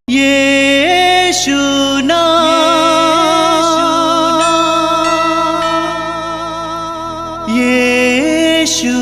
यीशु नाम, यीशु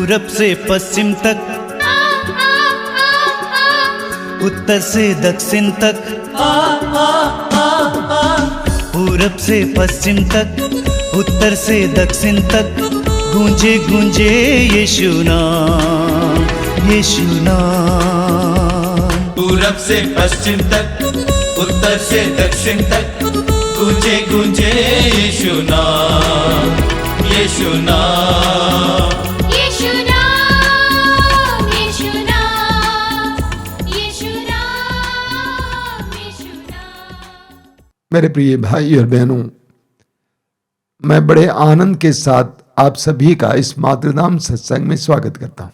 पूरब से पश्चिम तक, उत्तर से दक्षिण तक, पूरब से पश्चिम तक, उत्तर से दक्षिण तक, गूंजे गूंजे यीशु नाम, यीशु नाम। पूरब से पश्चिम तक, उत्तर से दक्षिण तक, गूंजे गूंजे यीशु नाम, यीशु नाम। मेरे प्रिय भाई और बहनों, मैं बड़े आनंद के साथ आप सभी का इस मातृनाम सत्संग में स्वागत करता हूं।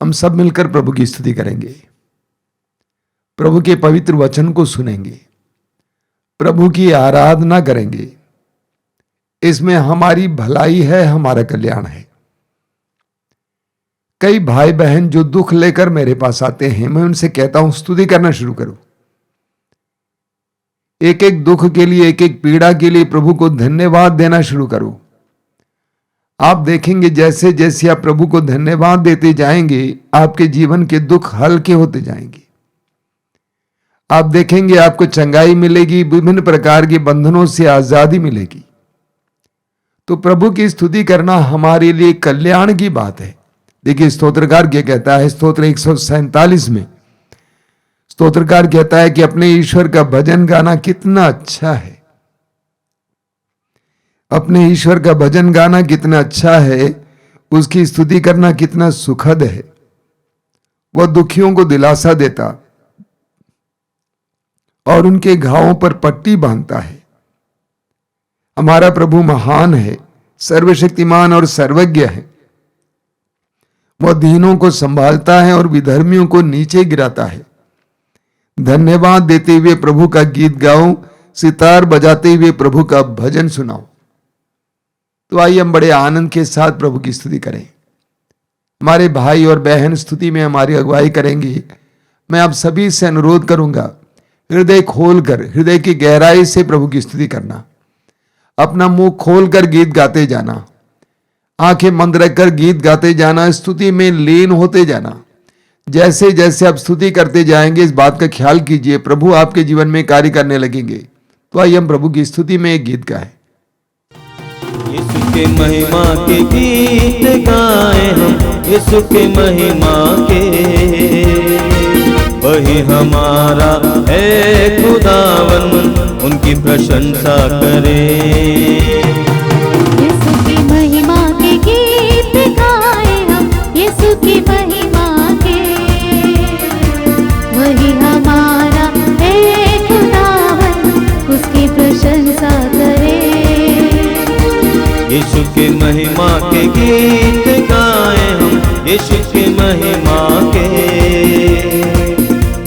हम सब मिलकर प्रभु की स्तुति करेंगे, प्रभु के पवित्र वचन को सुनेंगे, प्रभु की आराधना करेंगे। इसमें हमारी भलाई है, हमारा कल्याण है। कई भाई बहन जो दुख लेकर मेरे पास आते हैं, मैं उनसे कहता हूं स्तुति करना शुरू करो। एक एक दुख के लिए, एक एक पीड़ा के लिए प्रभु को धन्यवाद देना शुरू करो। आप देखेंगे जैसे जैसे आप प्रभु को धन्यवाद देते जाएंगे, आपके जीवन के दुख हल्के होते जाएंगे। आप देखेंगे आपको चंगाई मिलेगी, विभिन्न प्रकार के बंधनों से आजादी मिलेगी। तो प्रभु की स्तुति करना हमारे लिए कल्याण की बात है। देखिए स्तोत्रकार क्या कहता है, स्तोत्र 147 में स्तोत्रकार कहता है कि अपने ईश्वर का भजन गाना कितना अच्छा है। अपने ईश्वर का भजन गाना कितना अच्छा है, उसकी स्तुति करना कितना सुखद है। वह दुखियों को दिलासा देता और उनके घावों पर पट्टी बांधता है। हमारा प्रभु महान है, सर्वशक्तिमान और सर्वज्ञ है। वह दीनों को संभालता है और विधर्मियों को नीचे गिराता है। धन्यवाद देते हुए प्रभु का गीत गाओ, सितार बजाते हुए प्रभु का भजन सुनाओ। तो आइए हम बड़े आनंद के साथ प्रभु की स्तुति करें। हमारे भाई और बहन स्तुति में हमारी अगुवाई करेंगे। मैं आप सभी से अनुरोध करूंगा, हृदय खोलकर, हृदय की गहराई से प्रभु की स्तुति करना। अपना मुंह खोलकर गीत गाते जाना, आंखें बंद रखकर गीत गाते जाना, स्तुति में लीन होते जाना। जैसे जैसे आप स्तुति करते जाएंगे, इस बात का ख्याल कीजिए प्रभु आपके जीवन में कार्य करने लगेंगे। तो आइए हम प्रभु की स्तुति में एक गीत गाएं। यीशु के महिमा के गीत गाएं हम, यीशु के महिमा के, वही हमारा है खुदावन, उनकी प्रशंसा करें। यीशु की महिमा के गीत गाएं हम, यीशु की महिमा के, वही हमारा है खुदावन, उसकी प्रशंसा करें। यीशु की महिमा के गीत गाएं हम, यीशु की महिमा के,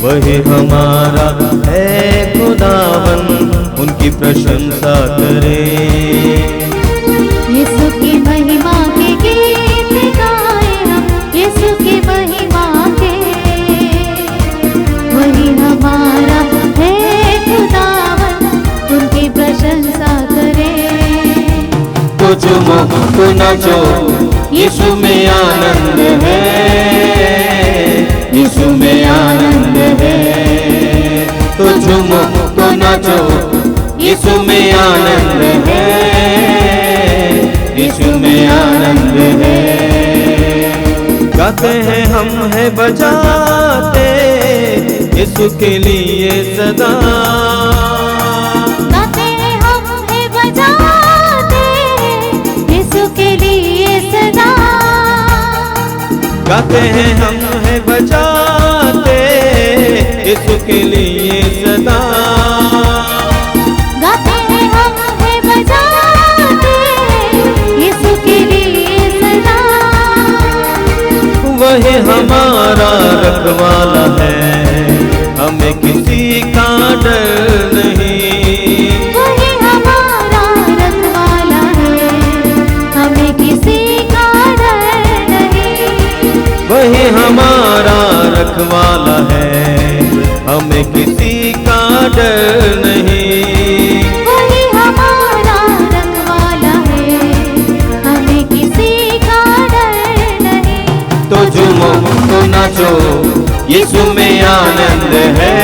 वही हमारा है खुदावन, उनकी प्रशंसा करें। यीशु की महिमा के गीत गाएं हम, यीशु की महिमा के, वही हमारा है खुदावन, उनकी प्रशंसा करें। तो झूमो तो नाचो, यीशु में आनंद है, यीशु में आनंद है। तो झूमो तो नाचो, यीशु में आनंद है, यीशु में आनंद है। गाते हैं हम है बजाते, यीशु के लिए सदा। गाते हैं हम है बजाते, यीशु के लिए सदा। गाते हैं हम है बजाते यीशु के लिए सदा, गाते हैं हम है बजाते यीशु के लिए सदा। वही हमारा रखवाला है, हमें किसी का डर नहीं। वही हमारा रखवाला है, हमें किसी का डर नहीं। वही हमारा रखवाला है, हमें किसी का डर नहीं। वही हमारा रखवाला है, हमें किसी का डर नहीं। तो झूमो तो नाचो, यीशु में आनंद है,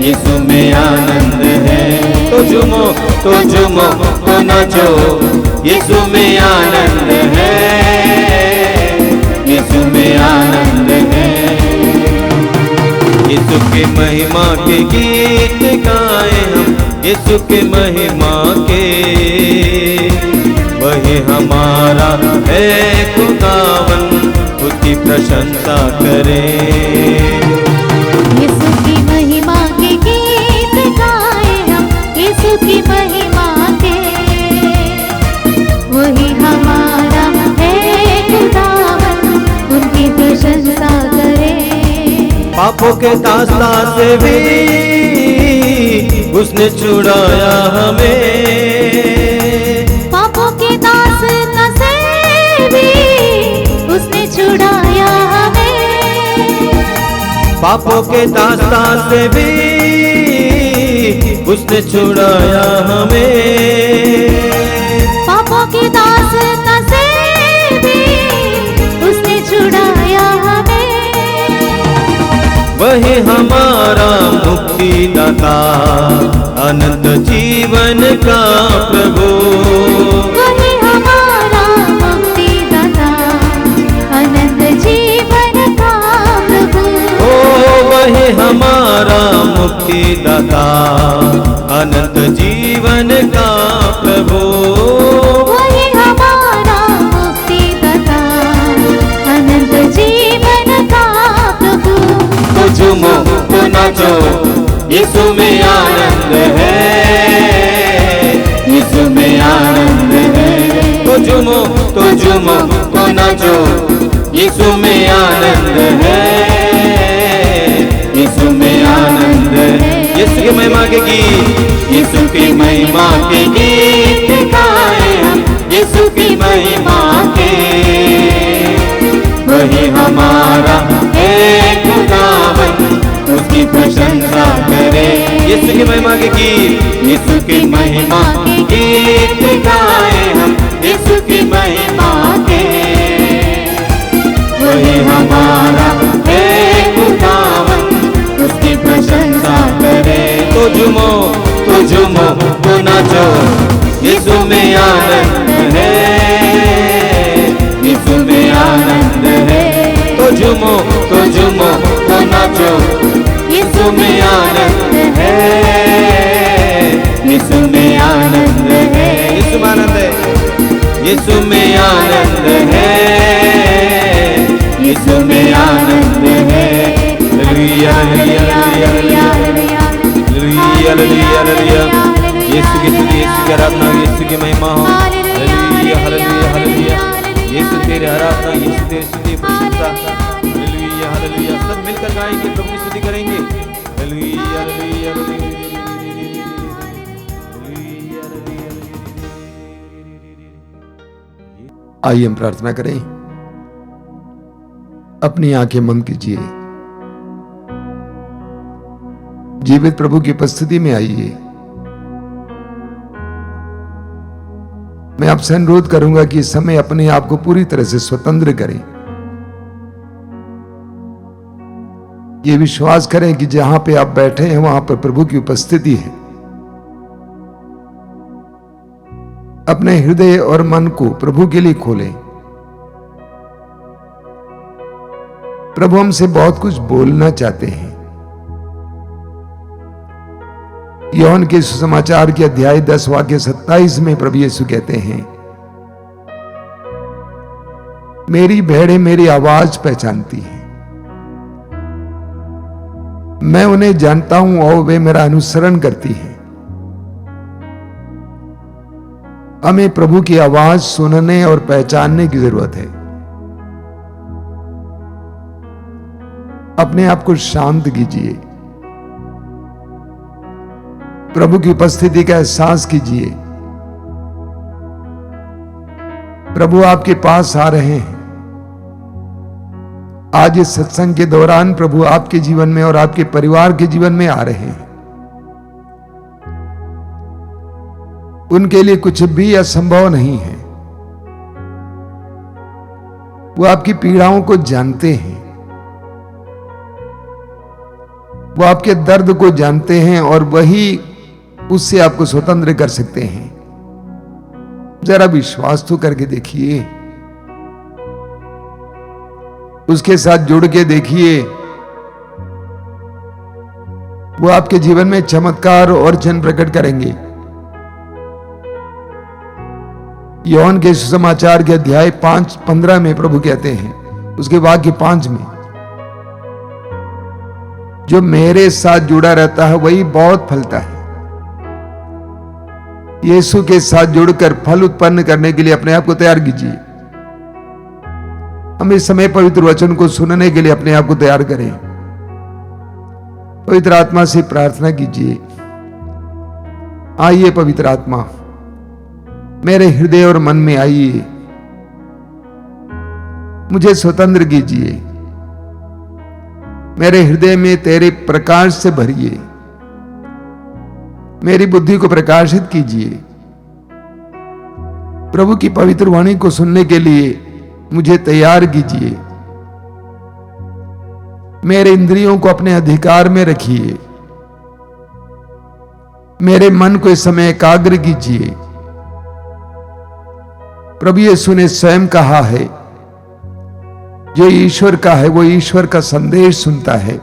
यीशु में आनंद है। तो झूमो तो नाचो, यीशु में आनंद है, यीशु में आनंद है। यीशु की महिमा के गीत गाए हम, यीशु की महिमा के, वही हमारा है खुदावन, उसकी प्रशंसा करें। यीशु की महिमा के गीत गाए हम, यीशु की महिमा के, वही हमारा है खुदावन, उनकी प्रशंसा करें। पापों के दास्ता से भी उसने छुड़ाया हमें, पापों के दास्ता से भी उसने छुड़ाया हमें। पापों के दास्ता से भी उसने छुड़ाया हमें। पापों के दास्ता से भी उसने छुड़ाया हमें। वही हमारा मुक्तिदाता, अनंत जीवन का प्रभु। वही हमारा मुक्तिदाता, अनंत जीवन का प्रभु। ओ वही हमारा मुक्तिदाता, अनंत जीवन का प्रभु। वही हमारा मुक्तिदाता, अनंत जीवन का प्रभु। तो झूमो तो नाचो, यीशु में आनंद है, यीशु में आनंद है। तो झूमो तो नाचो, यीशु में आनंद है, यीशु में आनंद है। यीशु की महिमा के गीत, यीशु की महिमा के गीत गाए हम, यीशु की महिमा के, वही हमारा है खुदावन, उसकी प्रशंसा करें। यीशु की महिमा के गीत, यीशु की महिमा के गीत गाए हम, यीशु की महिमा के, वही हमारा है खुदावन, उसकी प्रशंसा करें। तो झूमो तो नाचो, यीशु में आनंद है, यीशु में आनंद है। तो झूमो तो नाचो, यीशु में आनंद है, यीशु में आनंद है। यीशु में आनंद है, यीशु में आनंद है, यीशु में आनंद है। Hallelujah hallelujah hallelujah hallelujah hallelujah. Yeshu की स्तुति, यीशु की आराधना, यीशु की महिमा हो। Hallelujah hallelujah hallelujah. यीशु तेरी आराधना, यीशु तेरी स्तुति प्रशंसा। Hallelujah hallelujah. सब मिलकर गाएंगे, प्रभु की स्तुति करेंगे। Hallelujah hallelujah hallelujah. आइए हम प्रार्थना करें। अपनी आंखें बंद कीजिए, जीवित प्रभु की उपस्थिति में आइए। मैं आपसे अनुरोध करूंगा कि इस समय अपने आप को पूरी तरह से स्वतंत्र करें। ये विश्वास करें कि जहां पे आप बैठे हैं वहां पर प्रभु की उपस्थिति है। अपने हृदय और मन को प्रभु के लिए खोलें। प्रभु हमसे बहुत कुछ बोलना चाहते हैं। यूहन्ना के सुसमाचार के अध्याय 10 वाक्य 27 में प्रभु यीशु कहते हैं, मेरी भेड़ें मेरी आवाज पहचानती हैं, मैं उन्हें जानता हूं और वे मेरा अनुसरण करती हैं। हमें प्रभु की आवाज सुनने और पहचानने की जरूरत है। अपने आप को शांत कीजिए, प्रभु की उपस्थिति का एहसास कीजिए। प्रभु आपके पास आ रहे हैं। आज इस सत्संग के दौरान प्रभु आपके जीवन में और आपके परिवार के जीवन में आ रहे हैं। उनके लिए कुछ भी असंभव नहीं है। वो आपकी पीड़ाओं को जानते हैं, वो आपके दर्द को जानते हैं और वही उससे आपको स्वतंत्र कर सकते हैं। जरा विश्वास तो करके देखिए, उसके साथ जुड़ के देखिए। वो आपके जीवन में चमत्कार और चिन्ह प्रकट करेंगे। यूहन्ना के सुसमाचार के अध्याय 5:15 में प्रभु कहते हैं, उसके वाक्य 5 में, जो मेरे साथ जुड़ा रहता है वही बहुत फलता है। यीशु के साथ जुड़कर फल उत्पन्न करने के लिए अपने आप को तैयार कीजिए। हम इस समय पवित्र वचन को सुनने के लिए अपने आप को तैयार करें। पवित्र आत्मा से प्रार्थना कीजिए, आइए पवित्र आत्मा, मेरे हृदय और मन में आइए, मुझे स्वतंत्र कीजिए, मेरे हृदय में तेरे प्रकाश से भरिए, मेरी बुद्धि को प्रकाशित कीजिए। प्रभु की पवित्र वाणी को सुनने के लिए मुझे तैयार कीजिए। मेरे इंद्रियों को अपने अधिकार में रखिए। मेरे मन को इस समय एकाग्र कीजिए। प्रभु यीशु ने स्वयं कहा है, जो ईश्वर का है वो ईश्वर का संदेश सुनता है।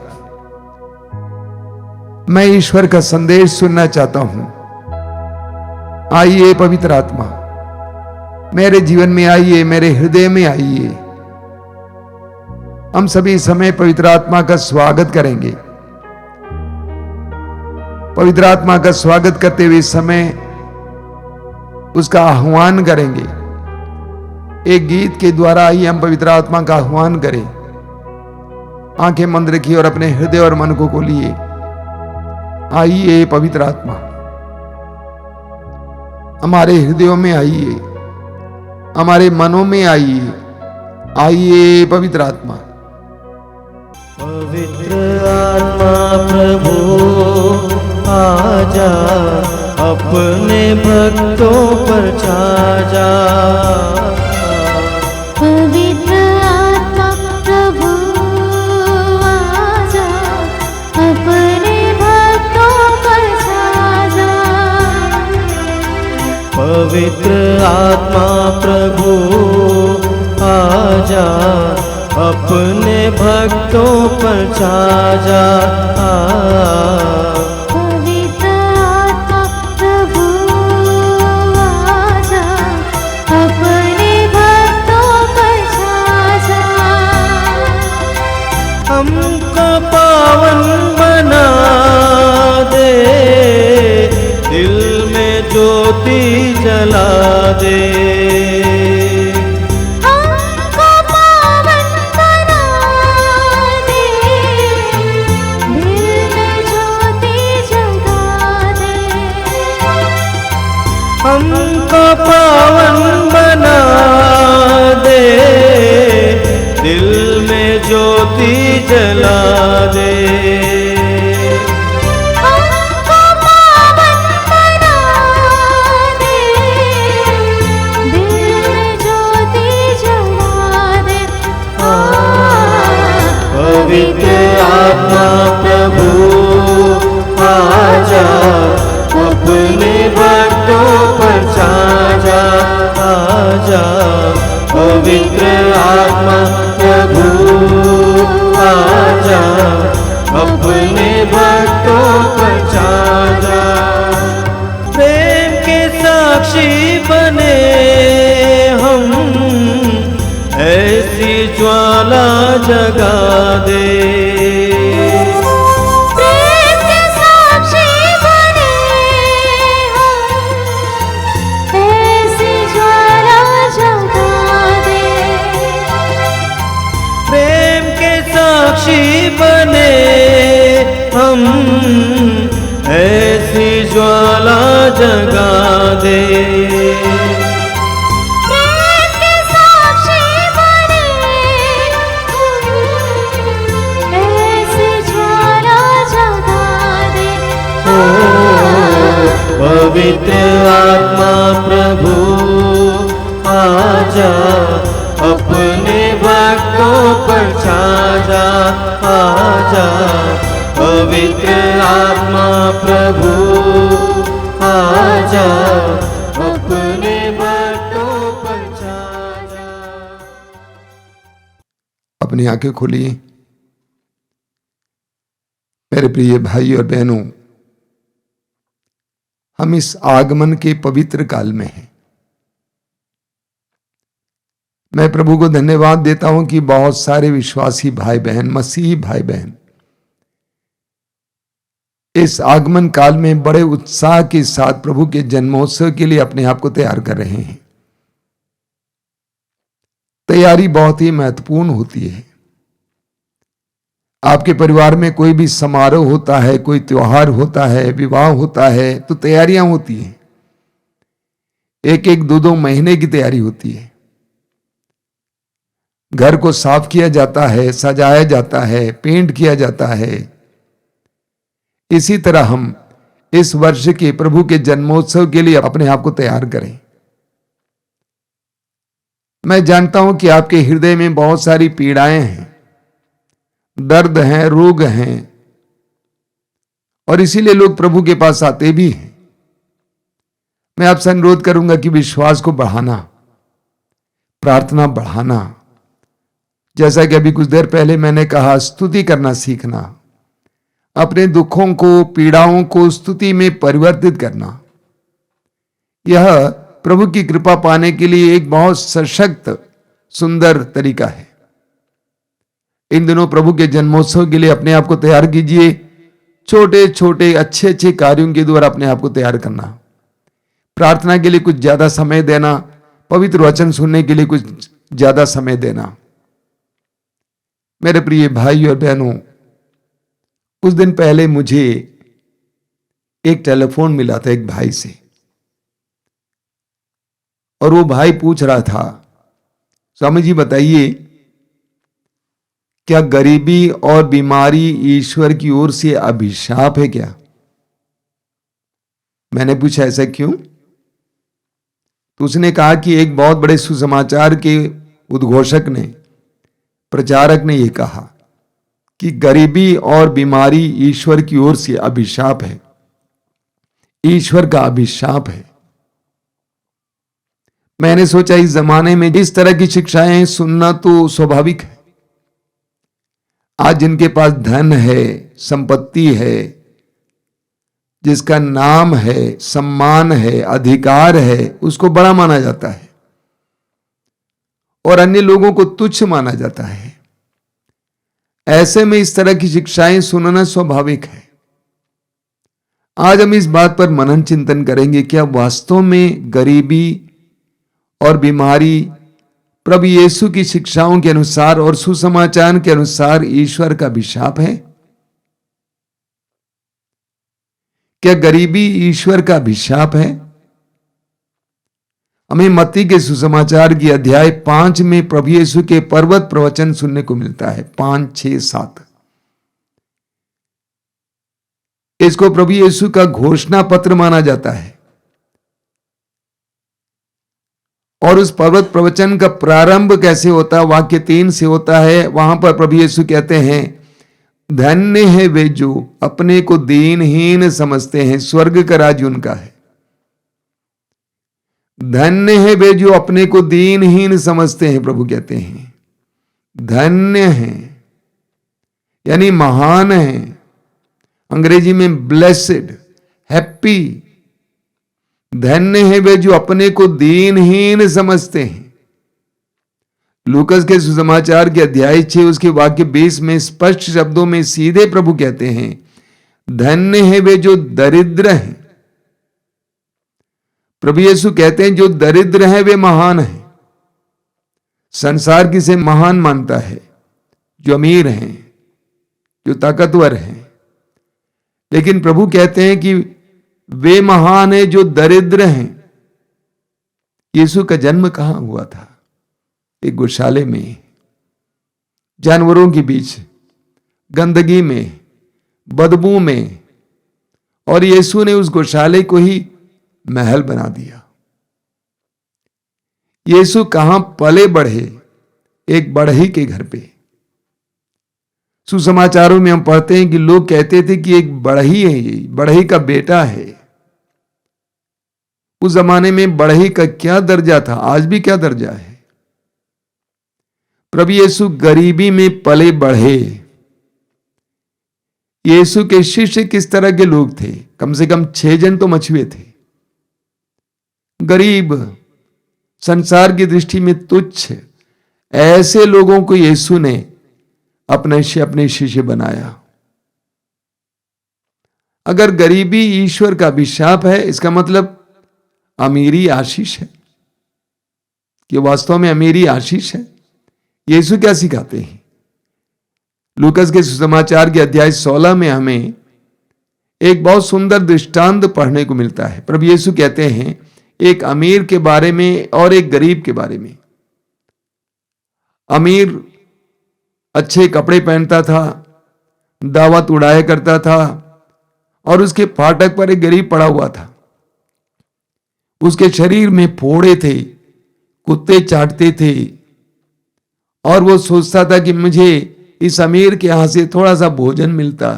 मैं ईश्वर का संदेश सुनना चाहता हूं। आइए पवित्र आत्मा, मेरे जीवन में आइए, मेरे हृदय में आइए। हम सभी समय पवित्र आत्मा का स्वागत करेंगे। पवित्र आत्मा का स्वागत करते हुए समय उसका आह्वान करेंगे। एक गीत के द्वारा आइए हम पवित्र आत्मा का आह्वान करें। आंखें बंद रखिए और अपने हृदय और मन को खोलिए। आइए पवित्र आत्मा, हमारे हृदयों में आइए, हमारे मनों में आइए। आइए पवित्र आत्मा। पवित्र आत्मा प्रभु आजा, अपने भक्तों पर छा जा। पवित्र आत्मा प्रभु आजा, अपने भक्तों पर छा जा। पवित्र आत्मा प्रभु आजा, अपने भक्तों पर छा जा। पवित्र आत्मा प्रभु आजा, अपने भक्तों पर छा जा। हमको पावन बना दे, दिल में ज्योति जला दे। हमको पावन बना दे, दिल में ज्योति जगा दे। हमको पावन बना दे, दिल में ज्योति जला दे। हमको पावन बना दे, दिल में ज्योति जगा दे। पवित्र आत्मा प्रभु आजा, अपने भक्तों पर छा जा। आजा पवित्र आत्मा प्रभु आजा, अपने भक्तों पर छा जा। प्रेम के साक्षी बने हम, ज्वाला जगा दे। प्रेम के साक्षी बने हम, ऐसी ज्वाला जगा दे। प्रेम के साक्षी बने हम, ऐसी ज्वाला जगा दे। प्रेम के साक्षी बने हम, ऐसी ज्वाला जगा दे। पवित्र आत्मा प्रभु आजा, अपने भक्तों पर छा जा। आजा पवित्र आत्मा प्रभु आजा, अपने भक्तों पर छा जा। अपनी आंखें खोलिए। मेरे प्रिय भाई और बहनों, हम इस आगमन के पवित्र काल में हैं। मैं प्रभु को धन्यवाद देता हूं कि बहुत सारे विश्वासी भाई बहन, मसीही भाई बहन इस आगमन काल में बड़े उत्साह के साथ प्रभु के जन्मोत्सव के लिए अपने आप को तैयार कर रहे हैं। तैयारी बहुत ही महत्वपूर्ण होती है। आपके परिवार में कोई भी समारोह होता है, कोई त्योहार होता है, विवाह होता है, तो तैयारियां होती हैं। एक एक दो दो महीने की तैयारी होती है। घर को साफ किया जाता है, सजाया जाता है, पेंट किया जाता है। इसी तरह हम इस वर्ष के प्रभु के जन्मोत्सव के लिए अपने आप को तैयार करें। मैं जानता हूं कि आपके हृदय में बहुत सारी पीड़ाएं हैं, दर्द हैं, रोग हैं, और इसीलिए लोग प्रभु के पास आते भी हैं। मैं आपसे अनुरोध करूंगा कि विश्वास को बढ़ाना, प्रार्थना बढ़ाना, जैसा कि अभी कुछ देर पहले मैंने कहा, स्तुति करना सीखना, अपने दुखों को, पीड़ाओं को स्तुति में परिवर्तित करना, यह प्रभु की कृपा पाने के लिए एक बहुत सशक्त सुंदर तरीका है। इन दिनों प्रभु के जन्मोत्सव के लिए अपने आप को तैयार कीजिए। छोटे छोटे अच्छे अच्छे कार्यों के द्वारा अपने आप को तैयार करना, प्रार्थना के लिए कुछ ज्यादा समय देना, पवित्र वचन सुनने के लिए कुछ ज्यादा समय देना। मेरे प्रिय भाई और बहनों, कुछ दिन पहले मुझे एक टेलीफोन मिला था एक भाई से, और वो भाई पूछ रहा था, स्वामी जी बताइए, क्या गरीबी और बीमारी ईश्वर की ओर से अभिशाप है क्या? मैंने पूछा ऐसा क्यों? तो उसने कहा कि एक बहुत बड़े सुसमाचार के उद्घोषक ने, प्रचारक ने यह कहा कि गरीबी और बीमारी ईश्वर की ओर से अभिशाप है, ईश्वर का अभिशाप है। मैंने सोचा इस जमाने में इस तरह की शिक्षाएं सुनना तो स्वाभाविक है। आज जिनके पास धन है, संपत्ति है, जिसका नाम है, सम्मान है, अधिकार है, उसको बड़ा माना जाता है और अन्य लोगों को तुच्छ माना जाता है। ऐसे में इस तरह की शिक्षाएं सुनना स्वाभाविक है। आज हम इस बात पर मनन चिंतन करेंगे, क्या वास्तव में गरीबी और बीमारी प्रभु यीशु की शिक्षाओं के अनुसार और सुसमाचार के अनुसार ईश्वर का अभिशाप है? क्या गरीबी ईश्वर का अभिशाप है? हमें मत्ती के सुसमाचार की अध्याय 5 में प्रभु यीशु के पर्वत प्रवचन सुनने को मिलता है, 5, 6, 7। इसको प्रभु यीशु का घोषणा पत्र माना जाता है। और उस पर्वत प्रवचन का प्रारंभ कैसे होता है? वाक्य 3 से होता है। वहां पर प्रभु यीशु कहते हैं, धन्य है वे जो अपने को दीनहीन समझते हैं, स्वर्ग का राज्य उनका है। धन्य है वे जो अपने को दीनहीन समझते हैं, प्रभु कहते हैं धन्य हैं, यानी महान हैं। अंग्रेजी में ब्लेसेड, हैप्पी। धन्य है वे जो अपने को दीनहीन समझते हैं, लूकस के सुसमाचार के अध्याय 6 उसके वाक्य 20 में स्पष्ट शब्दों में सीधे प्रभु कहते हैं, धन्य है वे जो दरिद्र हैं। प्रभु यीशु कहते हैं जो दरिद्र हैं वे महान हैं। संसार किसे महान मानता है? जो अमीर हैं, जो ताकतवर हैं। लेकिन प्रभु कहते हैं कि वे महान हैं जो दरिद्र हैं। यीशु का जन्म कहां हुआ था? एक गौशाले में, जानवरों के बीच, गंदगी में, बदबू में, और यीशु ने उस गौशाले को ही महल बना दिया। यीशु कहां पले बढ़े? एक बढ़ई के घर पे। सुसमाचारों में हम पढ़ते हैं कि लोग कहते थे कि एक बढ़ई है, ये बढ़ई का बेटा है। उस जमाने में बढ़ई का क्या दर्जा था? आज भी क्या दर्जा है? प्रभु यीशु गरीबी में पले बढ़े। यीशु के शिष्य किस तरह के लोग थे? कम से कम 6 जन तो मछुए थे। गरीब, संसार की दृष्टि में तुच्छ, ऐसे लोगों को यीशु ने अपने शिष्य बनाया। अगर गरीबी ईश्वर का अभिशाप है, इसका मतलब अमीरी आशीष है। कि वास्तव में अमीरी आशीष है? यीशु क्या सिखाते हैं? लूकस के सुसमाचार के अध्याय 16 में हमें एक बहुत सुंदर दृष्टांत पढ़ने को मिलता है। प्रभु यीशु कहते हैं एक अमीर के बारे में और एक गरीब के बारे में। अमीर अच्छे कपड़े पहनता था, दावत उड़ाया करता था, और उसके फाटक पर एक गरीब पड़ा हुआ था। उसके शरीर में फोड़े थे, कुत्ते चाटते थे, और वो सोचता था कि मुझे इस अमीर के यहां से थोड़ा सा भोजन मिलता।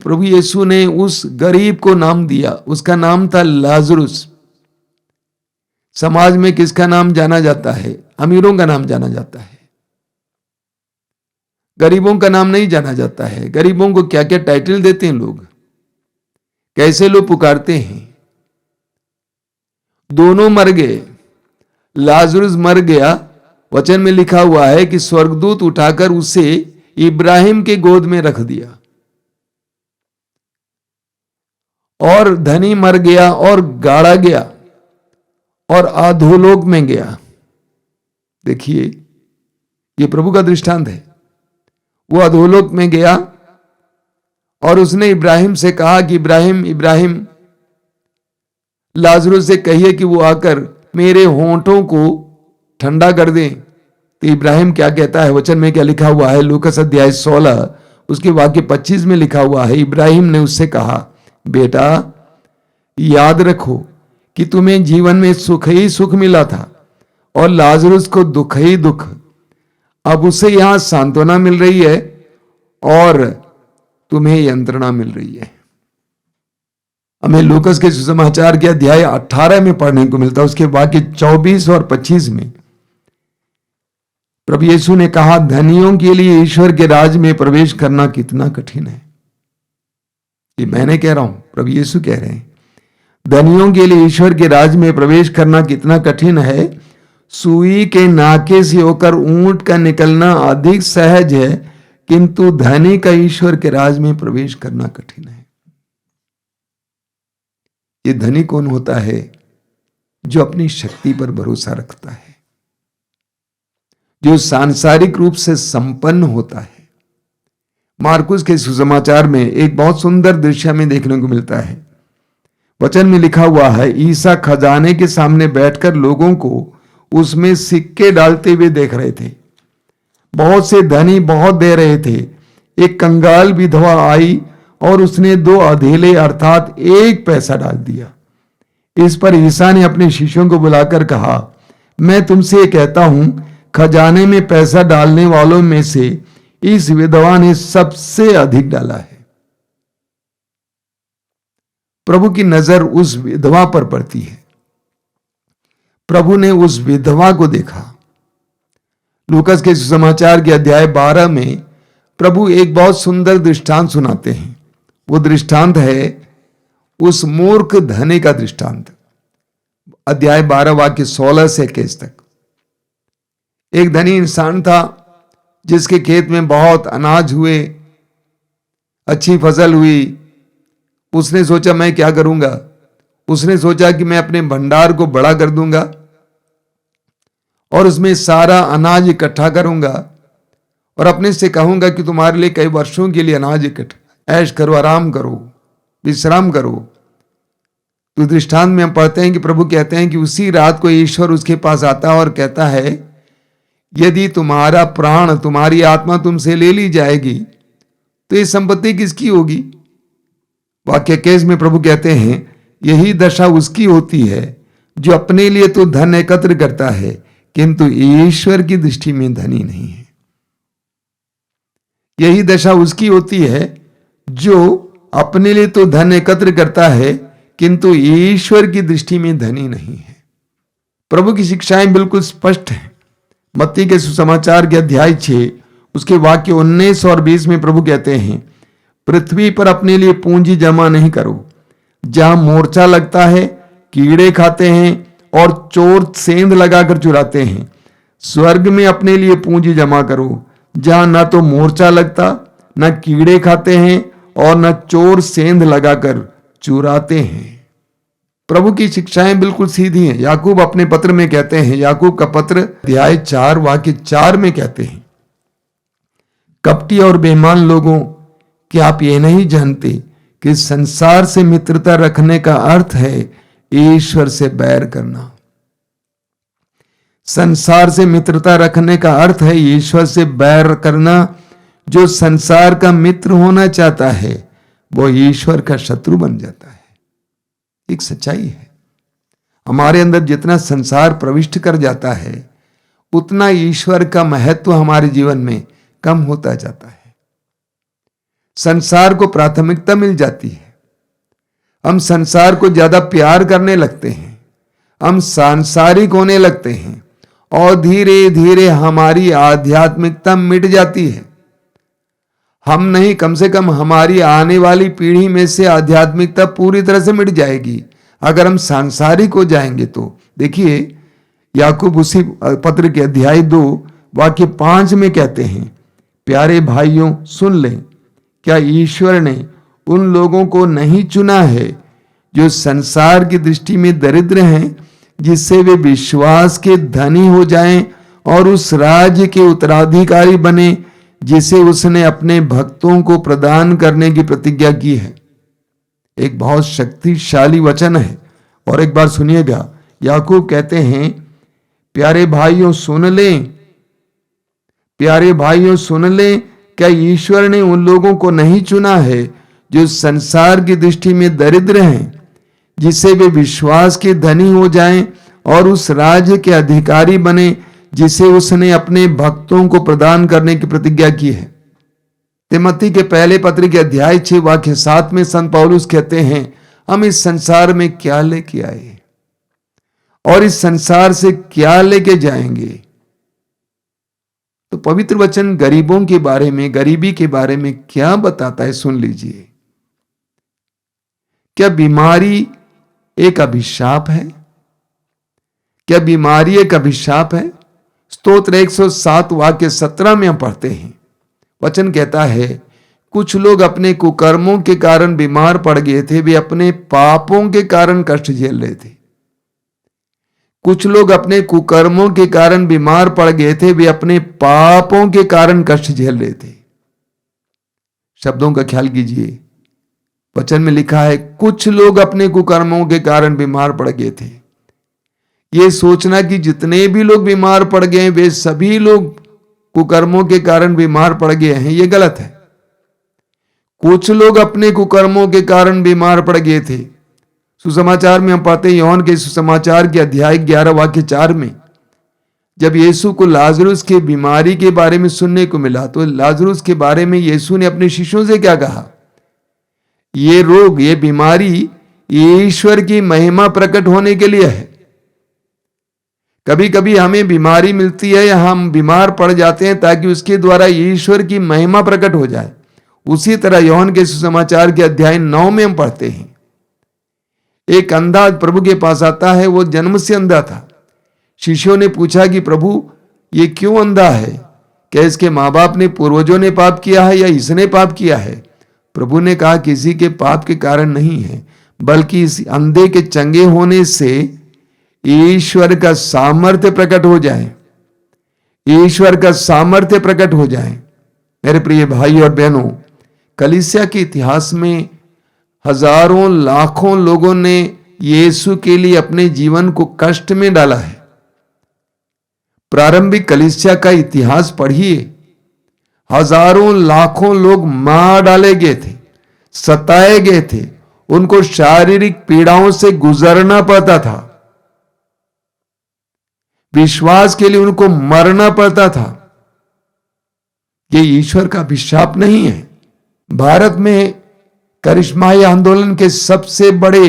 प्रभु यीशु ने उस गरीब को नाम दिया, उसका नाम था लाजरुस। समाज में किसका नाम जाना जाता है? अमीरों का नाम जाना जाता है, गरीबों का नाम नहीं जाना जाता है। गरीबों को क्या क्या टाइटल देते हैं लोग, कैसे लोग पुकारते हैं। दोनों मर गए। लाजरुस मर गया। वचन में लिखा हुआ है कि स्वर्गदूत उठाकर उसे इब्राहिम के गोद में रख दिया। और धनी मर गया और गाड़ा गया और अधोलोक में गया। देखिए, ये प्रभु का दृष्टांत है। वो अधोलोक में गया और उसने इब्राहिम से कहा कि इब्राहिम लाजरुस से कहिए कि वो आकर मेरे होंठों को ठंडा कर दे। तो इब्राहिम क्या कहता है? वचन में क्या लिखा हुआ है? लूकस अध्याय 16 उसके वाक्य 25 में लिखा हुआ है, इब्राहिम ने उससे कहा, बेटा याद रखो कि तुम्हें जीवन में सुख ही सुख मिला था और लाजरुस को दुख ही दुख। अब उसे यहां सांत्वना मिल रही है और तुम्हें यंत्रणा मिल रही है। हमें लूकस के सुसमाचार के अध्याय 18 में पढ़ने को मिलता है। उसके वाक्य 24 और 25 में प्रभु यीशु ने कहा, धनियों के लिए ईश्वर के राज में प्रवेश करना कितना कठिन है। ये मैं नहीं कह रहा हूं, प्रभु यीशु कह रहे हैं। धनियों के लिए ईश्वर के राज में प्रवेश करना कितना कठिन है। सुई के नाके से होकर ऊंट का निकलना अधिक सहज है, किंतु धनी का ईश्वर के राज में प्रवेश करना कठिन है। ये धनी कौन होता है? जो अपनी शक्ति पर भरोसा रखता है, जो सांसारिक रूप से संपन्न होता है। मार्कुस के सुसमाचार में एक बहुत सुंदर दृश्य में देखने को मिलता है। वचन में लिखा हुआ है, ईसा खजाने के सामने बैठकर लोगों को उसमें सिक्के डालते हुए देख रहे थे। बहुत से धनी बहुत दे रहे थे। एक कंगाल विधवा आई और उसने 2 अधेले अर्थात 1 पैसा डाल दिया। इस पर ईसा ने अपने शिष्यों को बुलाकर कहा, मैं तुमसे कहता हूं, खजाने में पैसा डालने वालों में से इस विधवा ने सबसे अधिक डाला है। प्रभु की नजर उस विधवा पर पड़ती है। प्रभु ने उस विधवा को देखा। लूकस के सुसमाचार के अध्याय 12 में प्रभु एक बहुत सुंदर दृष्टांत सुनाते हैं। वो दृष्टांत है उस मूर्ख धनी का दृष्टांत। अध्याय 12 वाक्य 16 से 21 तक। एक धनी इंसान था जिसके खेत में बहुत अनाज हुए, अच्छी फसल हुई। उसने सोचा मैं क्या करूंगा। उसने सोचा कि मैं अपने भंडार को बड़ा कर दूंगा और उसमें सारा अनाज इकट्ठा करूंगा और अपने से कहूंगा कि तुम्हारे लिए कई वर्षों के लिए अनाज इकट्ठा, ऐश करो, आराम करो, विश्राम करो। तो दृष्टांत में हम पढ़ते हैं कि प्रभु कहते हैं कि उसी रात को ईश्वर उसके पास आता है और कहता है, यदि तुम्हारा प्राण, तुम्हारी आत्मा तुमसे ले ली जाएगी तो ये संपत्ति किसकी होगी। वाक्य 21 में प्रभु कहते हैं, यही दशा उसकी होती है जो अपने लिए तो धन एकत्र करता है किंतु ईश्वर की दृष्टि में धनी नहीं है। यही दशा उसकी होती है जो अपने लिए तो धन एकत्र करता है किंतु ईश्वर की दृष्टि में धनी नहीं है। प्रभु की शिक्षाएं बिल्कुल स्पष्ट हैं। मत्ती के सुसमाचार के अध्याय 6 उसके वाक्य 19 और 20 में प्रभु कहते हैं, पृथ्वी पर अपने लिए पूंजी जमा नहीं करो, जहां मोर्चा लगता है, कीड़े खाते हैं और चोर सेंध लगाकर चुराते हैं। स्वर्ग में अपने लिए पूंजी जमा करो, जहां न तो मोर्चा लगता, न कीड़े खाते हैं और न चोर सेंध लगाकर चुराते हैं। प्रभु की शिक्षाएं बिल्कुल सीधी हैं। याकूब अपने पत्र में कहते हैं, याकूब का पत्र अध्याय 4 वाक्य 4 में कहते हैं, कपटी और बेईमान लोगों, क्या आप ये नहीं जानते कि संसार से मित्रता रखने का अर्थ है ईश्वर से बैर करना। संसार से मित्रता रखने का अर्थ है ईश्वर से बैर करना। जो संसार का मित्र होना चाहता है वो ईश्वर का शत्रु बन जाता है। एक सच्चाई है। हमारे अंदर जितना संसार प्रविष्ट कर जाता है उतना ईश्वर का महत्व हमारे जीवन में कम होता जाता है। संसार को प्राथमिकता मिल जाती है। हम संसार को ज्यादा प्यार करने लगते हैं, हम सांसारिक होने लगते हैं और धीरे धीरे हमारी आध्यात्मिकता मिट जाती है। हम नहीं, कम से कम हमारी आने वाली पीढ़ी में से आध्यात्मिकता पूरी तरह से मिट जाएगी अगर हम सांसारिक हो जाएंगे तो। देखिए याकूब उसी पत्र के अध्याय 2 वाक्य 5 में कहते हैं, प्यारे भाइयों सुन लें, क्या ईश्वर ने उन लोगों को नहीं चुना है जो संसार की दृष्टि में दरिद्र हैं, जिससे वे विश्वास के धनी हो जाएं और उस राज्य के उत्तराधिकारी बने जिसे उसने अपने भक्तों को प्रदान करने की प्रतिज्ञा की है। एक बहुत शक्तिशाली वचन है और एक बार सुनिएगा। याकूब कहते हैं, प्यारे भाइयों सुन लें, प्यारे भाइयों सुन लें, क्या ईश्वर ने उन लोगों को नहीं चुना है जो संसार की दृष्टि में दरिद्र हैं, जिससे वे विश्वास के धनी हो जाएं और उस राज्य के अधिकारी बने जिसे उसने अपने भक्तों को प्रदान करने की प्रतिज्ञा की है। तिमोथी के पहले पत्र के अध्याय 6 वाक्य 7 में संत पौलुस कहते हैं, हम इस संसार में क्या लेके आए और इस संसार से क्या लेके जाएंगे। तो पवित्र वचन गरीबों के बारे में, गरीबी के बारे में क्या बताता है, सुन लीजिए। क्या बीमारी एक अभिशाप है? क्या बीमारी एक अभिशाप है? स्तोत्र 107 वाक्य 17 में हम पढ़ते हैं, वचन कहता है, कुछ लोग अपने कुकर्मों के कारण बीमार पड़ गए थे, वे अपने पापों के कारण कष्ट झेल रहे थे। कुछ लोग अपने कुकर्मों के कारण बीमार पड़ गए थे, वे अपने पापों के कारण कष्ट झेल रहे थे। शब्दों का ख्याल कीजिए। वचन में लिखा है, कुछ लोग अपने कुकर्मों के कारण बीमार पड़ गए थे। ये सोचना कि जितने भी लोग बीमार पड़ गए वे सभी लोग कुकर्मों के कारण बीमार पड़ गए हैं, ये गलत है। कुछ लोग अपने कुकर्मों के कारण बीमार पड़ गए थे। सुसमाचार में हम पाते हैं, यूहन्ना के सुसमाचार के अध्याय 11 वाक्य 4 में, जब यीशु को लाजरुस के बीमारी के बारे में सुनने को मिला तो लाजरुस के बारे में यीशु ने अपने शिष्यों से क्या कहा, ये रोग, ये बीमारी ईश्वर की महिमा प्रकट होने के लिए है। कभी कभी हमें बीमारी मिलती है या हम बीमार पड़ जाते हैं ताकि उसके द्वारा ईश्वर की महिमा प्रकट हो जाए। उसी तरह यूहन्ना के सुसमाचार के अध्याय 9 में हम पढ़ते हैं, एक अंधा प्रभु के पास आता है, वो जन्म से अंधा था। शिष्यों ने पूछा कि प्रभु ये क्यों अंधा है? क्या इसके माँ बाप ने, पूर्वजों ने पाप किया है या इसने पाप किया है? प्रभु ने कहा किसी के पाप के कारण नहीं है, बल्कि इस अंधे के चंगे होने से ईश्वर का सामर्थ्य प्रकट हो जाए, ईश्वर का सामर्थ्य प्रकट हो जाए। मेरे प्रिय भाई और बहनों, कलीसिया के इतिहास में हजारों लाखों लोगों ने यीशु के लिए अपने जीवन को कष्ट में डाला है। प्रारंभिक कलीसिया का इतिहास पढ़िए, हजारों लाखों लोग मार डाले गए थे, सताए गए थे, उनको शारीरिक पीड़ाओं से गुजरना पड़ता था, विश्वास के लिए उनको मरना पड़ता था। ये ईश्वर का अभिशाप नहीं है। भारत में करिश्माई आंदोलन के सबसे बड़े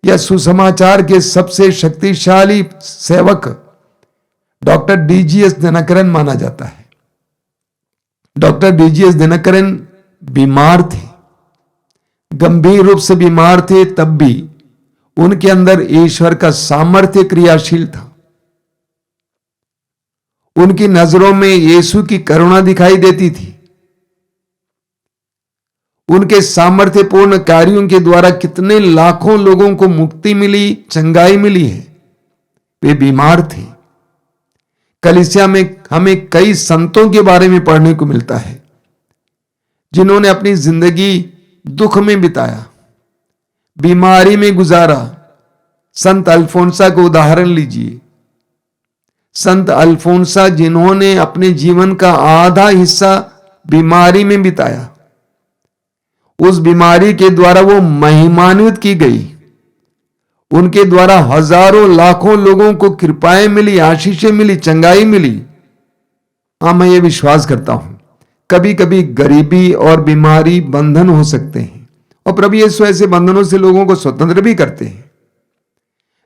या सुसमाचार के सबसे शक्तिशाली सेवक डॉक्टर डीजीएस दिनकरन माना जाता है। डॉक्टर डीजीएस दिनकरन बीमार थे, गंभीर रूप से बीमार थे, तब भी उनके अंदर ईश्वर का सामर्थ्य क्रियाशील था। उनकी नजरों में यीशु की करुणा दिखाई देती थी। उनके सामर्थ्यपूर्ण कार्यों के द्वारा कितने लाखों लोगों को मुक्ति मिली, चंगाई मिली है। वे बीमार थे। कलीसिया में हमें कई संतों के बारे में पढ़ने को मिलता है जिन्होंने अपनी जिंदगी दुख में बिताया, बीमारी में गुजारा। संत अल्फोंसा को उदाहरण लीजिए। संत अल्फोंसा जिन्होंने अपने जीवन का आधा हिस्सा बीमारी में बिताया, उस बीमारी के द्वारा वो महिमान्वित की गई। उनके द्वारा हजारों लाखों लोगों को कृपाएं मिली, आशीषें मिली, चंगाई मिली। हाँ, मैं ये विश्वास करता हूं कभी कभी गरीबी और बीमारी बंधन हो सकते हैं, और प्रभु यीशु ऐसे बंधनों से लोगों को स्वतंत्र भी करते हैं।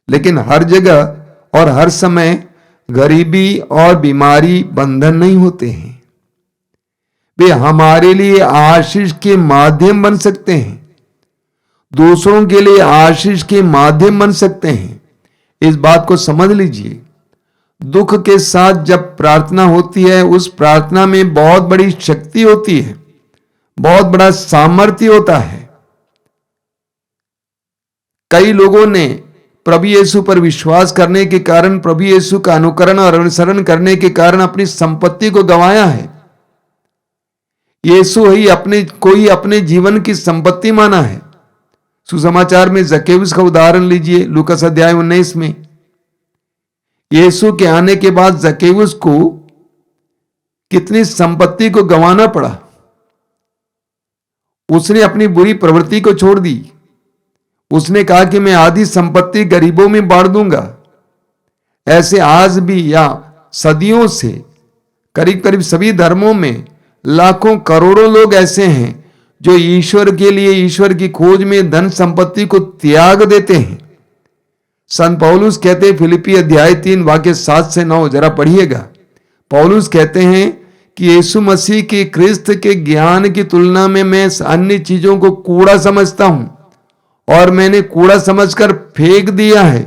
लेकिन हर जगह और हर समय गरीबी और बीमारी बंधन नहीं होते हैं। वे हमारे लिए आशीष के माध्यम बन सकते हैं, दूसरों के लिए आशीष के माध्यम बन सकते हैं। इस बात को समझ लीजिए। दुख के साथ जब प्रार्थना होती है, उस प्रार्थना में बहुत बड़ी शक्ति होती है, बहुत बड़ा सामर्थ्य होता है। कई लोगों ने प्रभु यीशु पर विश्वास करने के कारण, प्रभु यीशु का अनुकरण और अनुसरण करने के कारण अपनी संपत्ति को गंवाया है। यीशु ही अपने जीवन की संपत्ति माना है। सुसमाचार में जक्केउस का उदाहरण लीजिए, लूकास अध्याय 19 में। यीशु के आने के बाद जक्केउस को कितनी संपत्ति को गंवाना पड़ा। उसने अपनी बुरी प्रवृत्ति को छोड़ दी। उसने कहा कि मैं आधी संपत्ति गरीबों में बांट दूंगा। ऐसे आज भी या सदियों से करीब करीब सभी धर्मों में लाखों करोड़ों लोग ऐसे हैं जो ईश्वर के लिए, ईश्वर की खोज में धन संपत्ति को त्याग देते हैं। संत पौलुस कहते हैं, फिलिपी अध्याय 3 वाक्य 7 से 9 जरा पढ़िएगा। पौलुस कहते हैं कि यीशु मसीह के क्रिस्त के ज्ञान की तुलना में मैं अन्य चीजों को कूड़ा समझता हूं, और मैंने कूड़ा समझकर फेंक दिया है।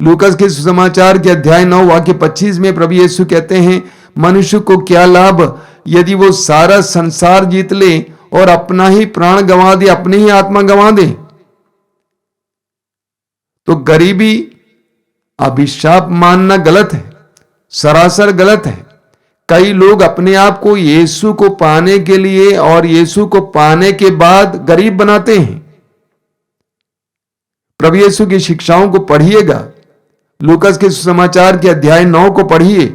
लूकास के सुसमाचार के अध्याय 9 वाक्य 25 में प्रभु यीशु कहते हैं, मनुष्य को क्या लाभ यदि वो सारा संसार जीत ले और अपना ही प्राण गंवा दे, अपनी ही आत्मा गंवा दे। तो गरीबी अभिशाप मानना गलत है, सरासर गलत है। कई लोग अपने आप को यीशु को पाने के लिए और यीशु को पाने के बाद गरीब बनाते हैं। प्रभु यीशु की शिक्षाओं को पढ़िएगा। लूकास के सुसमाचार के अध्याय 9 को पढ़िए,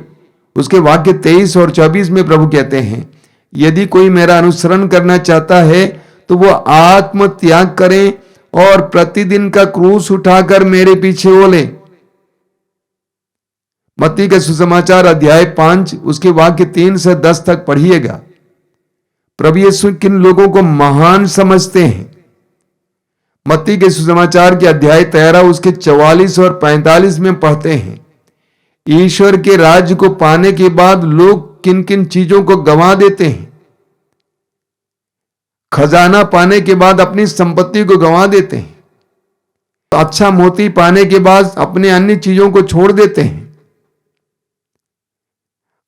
उसके वाक्य 23 और 24 में प्रभु कहते हैं, यदि कोई मेरा अनुसरण करना चाहता है तो वो आत्म त्याग करे और प्रतिदिन का क्रूस उठाकर मेरे पीछे हो ले। मत्ती के सुसमाचार अध्याय 5 उसके वाक्य 3 से 10 तक पढ़िएगा। प्रभु यीशु किन लोगों को महान समझते हैं। मत्ती के सुसमाचार के अध्याय 13 उसके 44 और 45 में पढ़ते हैं, ईश्वर के राज्य को पाने के बाद लोग किन किन चीजों को गंवा देते हैं। खजाना पाने के बाद अपनी संपत्ति को गंवा देते हैं। अच्छा मोती पाने के बाद अपने अन्य चीजों को छोड़ देते हैं।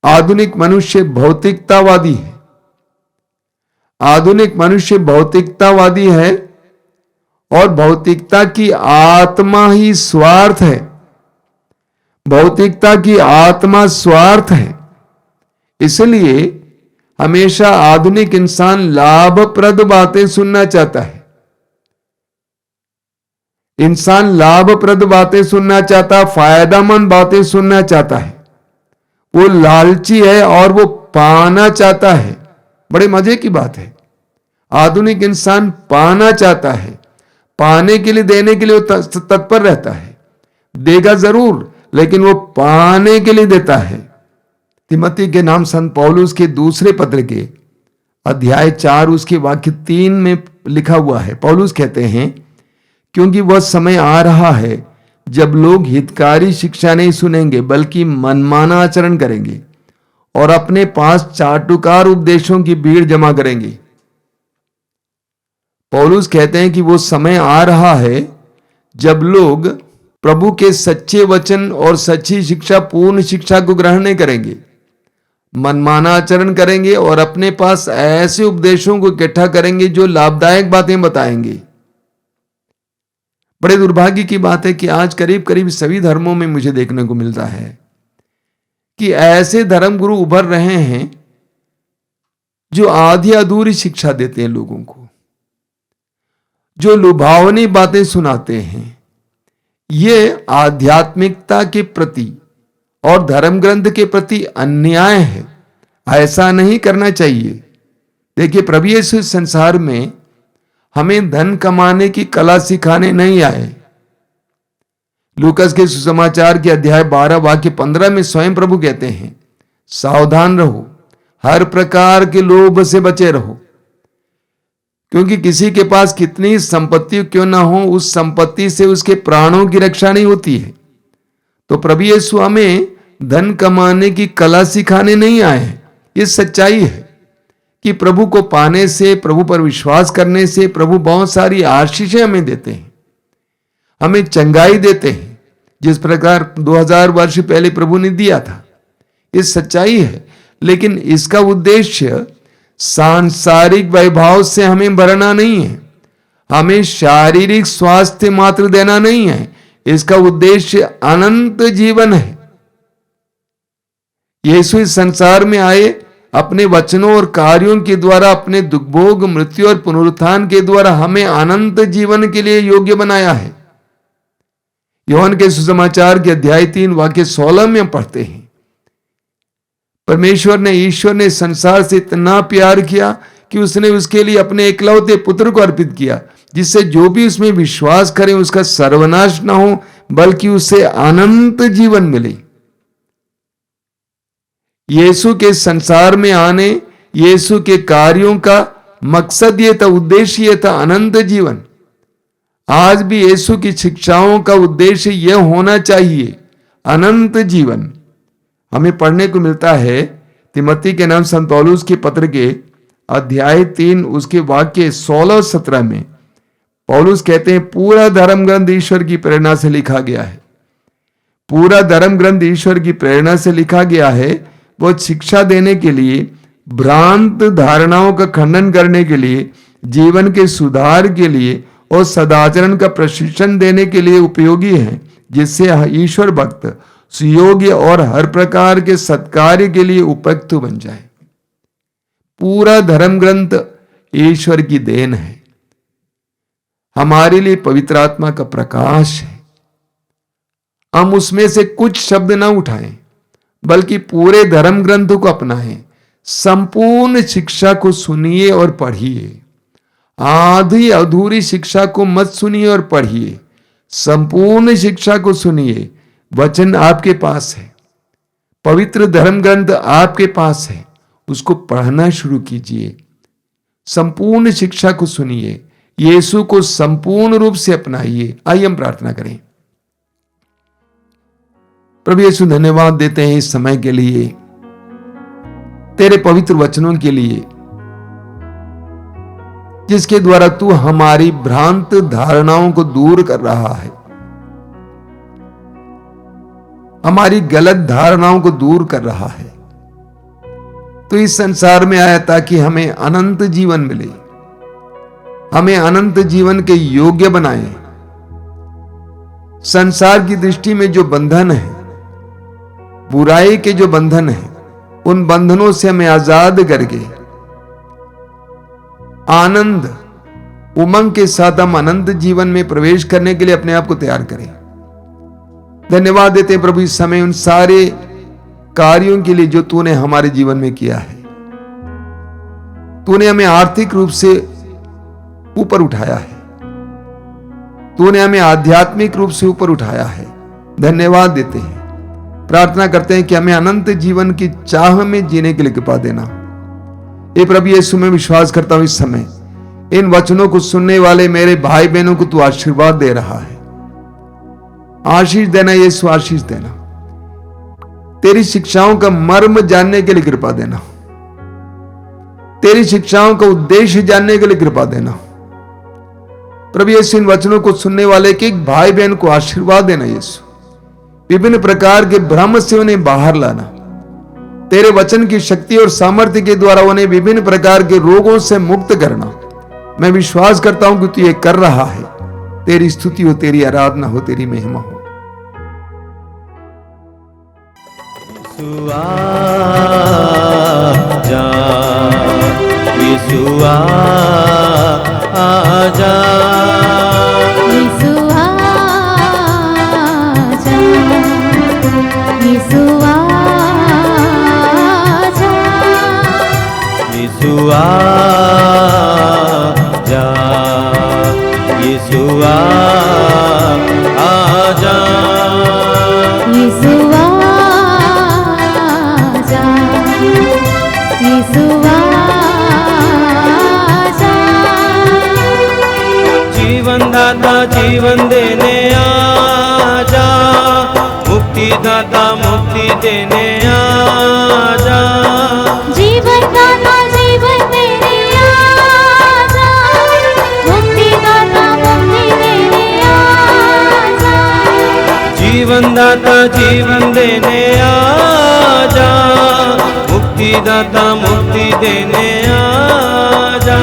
आधुनिक मनुष्य भौतिकतावादी है। आधुनिक मनुष्य भौतिकतावादी है और भौतिकता की आत्मा ही स्वार्थ है। भौतिकता की आत्मा स्वार्थ है। इसलिए हमेशा आधुनिक इंसान लाभप्रद बातें सुनना चाहता है। इंसान लाभप्रद बातें सुनना चाहता, फायदेमंद बातें सुनना चाहता है। वो लालची है और वो पाना चाहता है। बड़े मजे की बात है, आधुनिक इंसान पाना चाहता है, पाने के लिए, देने के लिए वो तत्पर रहता है। देगा जरूर, लेकिन वो पाने के लिए देता है। तिमोथी के नाम संत पौलुस के दूसरे पत्र के अध्याय 4 उसके वाक्य 3 में लिखा हुआ है। पौलुस कहते हैं, क्योंकि वह समय आ रहा है जब लोग हितकारी शिक्षा नहीं सुनेंगे बल्कि मनमाना आचरण करेंगे और अपने पास चाटुकार उपदेशों की भीड़ जमा करेंगे। पौलुस कहते हैं कि वो समय आ रहा है जब लोग प्रभु के सच्चे वचन और सच्ची शिक्षा, पूर्ण शिक्षा को ग्रहण नहीं करेंगे, मनमाना आचरण करेंगे और अपने पास ऐसे उपदेशों को इकट्ठा करेंगे जो लाभदायक बातें बताएंगे। बड़े दुर्भाग्य की बात है कि आज करीब करीब सभी धर्मों में मुझे देखने को मिलता है कि ऐसे धर्मगुरु उभर रहे हैं जो आधी अधूरी शिक्षा देते हैं लोगों को, जो लुभावनी बातें सुनाते हैं। ये आध्यात्मिकता के प्रति और धर्म ग्रंथ के प्रति अन्याय है। ऐसा नहीं करना चाहिए। देखिए, प्रभु यीशु संसार में हमें धन कमाने की कला सिखाने नहीं आए। लूकस के सुसमाचार के अध्याय 12 वाक्य 15 में स्वयं प्रभु कहते हैं, सावधान रहो, हर प्रकार के लोभ से बचे रहो, क्योंकि किसी के पास कितनी संपत्ति क्यों ना हो, उस संपत्ति से उसके प्राणों की रक्षा नहीं होती है। तो प्रभु यीशु हमें धन कमाने की कला सिखाने नहीं आए हैं। ये सच्चाई है कि प्रभु को पाने से, प्रभु पर विश्वास करने से प्रभु बहुत सारी आशीषें हमें देते हैं, हमें चंगाई देते हैं, जिस प्रकार 2000 वर्ष पहले प्रभु ने दिया था। ये सच्चाई है, लेकिन इसका उद्देश्य सांसारिक वैभव से हमें भरना नहीं है, हमें शारीरिक स्वास्थ्य मात्र देना नहीं है। इसका उद्देश्य अनंत जीवन है। यीशु इस संसार में आए, अपने वचनों और कार्यों के द्वारा, अपने दुख भोग, मृत्यु और पुनरुत्थान के द्वारा हमें अनंत जीवन के लिए योग्य बनाया है। यूहन्ना के सुसमाचार के अध्याय 3 वाक्य 16 में हम पढ़ते हैं, ईश्वर ने संसार से इतना प्यार किया कि उसने उसके लिए अपने एकलौते पुत्र को अर्पित किया, जिससे जो भी उसमें विश्वास करे उसका सर्वनाश ना हो बल्कि उसे अनंत जीवन मिले। यीशु के संसार में आने, यीशु के कार्यों का मकसद ये था, उद्देश्य ये था अनंत जीवन। आज भी यीशु की शिक्षाओं का उद्देश्य यह होना चाहिए, अनंत जीवन। हमें पढ़ने को मिलता है तिमोथी के नाम संत पौलुस के पत्र के अध्याय 3 उसके वाक्य 16-17 में पौलुस कहते हैं, पूरा धर्म ग्रंथ ईश्वर की प्रेरणा से लिखा गया है। पूरा धर्म ग्रंथ ईश्वर की प्रेरणा से लिखा गया है। वो शिक्षा देने के लिए, भ्रांत धारणाओं का खंडन करने के लिए, जीवन के सुधार के लिए और सदाचरण का प्रशिक्षण देने के लिए उपयोगी है, जिससे ईश्वर भक्त सुयोग्य और हर प्रकार के सत्कार्य के लिए उपयुक्त बन जाए। पूरा धर्म ग्रंथ ईश्वर की देन है, हमारे लिए पवित्र आत्मा का प्रकाश है। हम उसमें से कुछ शब्द ना उठाएं, बल्कि पूरे धर्म ग्रंथ को अपनाएं। संपूर्ण शिक्षा को सुनिए और पढ़िए, आधी अधूरी शिक्षा को मत सुनिए और पढ़िए। संपूर्ण शिक्षा को सुनिए। वचन आपके पास है, पवित्र धर्म ग्रंथ आपके पास है, उसको पढ़ना शुरू कीजिए। संपूर्ण शिक्षा को सुनिए, यीशु को संपूर्ण रूप से अपनाइए। आइए हम प्रार्थना करें। प्रभु यीशु, धन्यवाद देते हैं इस समय के लिए, तेरे पवित्र वचनों के लिए, जिसके द्वारा तू हमारी भ्रांत धारणाओं को दूर कर रहा है, हमारी गलत धारणाओं को दूर कर रहा है। तू इस संसार में आया ताकि हमें अनंत जीवन मिले, हमें अनंत जीवन के योग्य बनाए। संसार की दृष्टि में जो बंधन है, बुराई के जो बंधन है, उन बंधनों से हमें आजाद करके आनंद उमंग के साथ हम अनंत जीवन में प्रवेश करने के लिए अपने आप को तैयार करें। धन्यवाद देते हैं प्रभु इस समय उन सारे कार्यों के लिए जो तूने हमारे जीवन में किया है। तूने हमें आर्थिक रूप से ऊपर उठाया है, तूने हमें आध्यात्मिक रूप से ऊपर उठाया है। धन्यवाद देते हैं, प्रार्थना करते हैं कि हमें अनंत जीवन की चाह में जीने के लिए कृपा देना। ये प्रभु यीशु में विश्वास करता हूं इस समय इन वचनों को सुनने वाले मेरे भाई बहनों को तू आशीर्वाद दे रहा है। आशीष देना यीशु, आशीष देना। तेरी शिक्षाओं का मर्म जानने के लिए कृपा देना, तेरी शिक्षाओं का उद्देश्य जानने के लिए कृपा देना। प्रभु यीशु इन वचनों को सुनने वाले एक एक भाई बहन को आशीर्वाद देना यीशु। विभिन्न प्रकार के भ्रम से उन्हें बाहर लाना, तेरे वचन की शक्ति और सामर्थ्य के द्वारा उन्हें विभिन्न प्रकार के रोगों से मुक्त करना। मैं विश्वास करता हूं कि तू ये कर रहा है। तेरी स्तुति हो, तेरी आराधना हो, तेरी महिमा हो। यीशु आजा, यीशु आजा, यीशु आजा, यीशु आजा, यीशु आजा, यीशु आजा, यीशु आजा, यीशु आजा। जीवन दाता जीवन देने आजा, मुक्ति दाता मुक्ति देने आजा, जीवन दाता जीवन देने आजा, मुक्ति दाता मुक्ति देने आजा, जीवन दाता जीवन देने आजा, मुक्ति दाता मुक्ति देने आजा,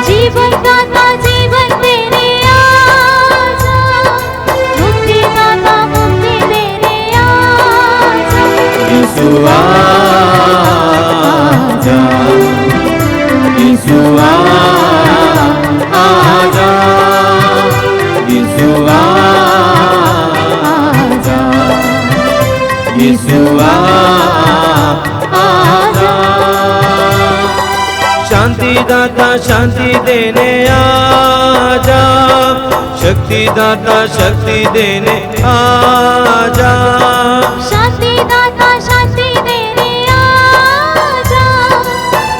जीवन दाता जीवन देने आजा, मुक्ति दाता मुक्ति देने आजा। यीशु आजा, यीशु आजा, यीशु आजा, यीशु आजा। शांति दाता शांति देने आजा, शक्ति दाता शक्ति देने आजा, शांति दाता शांति देने आजा,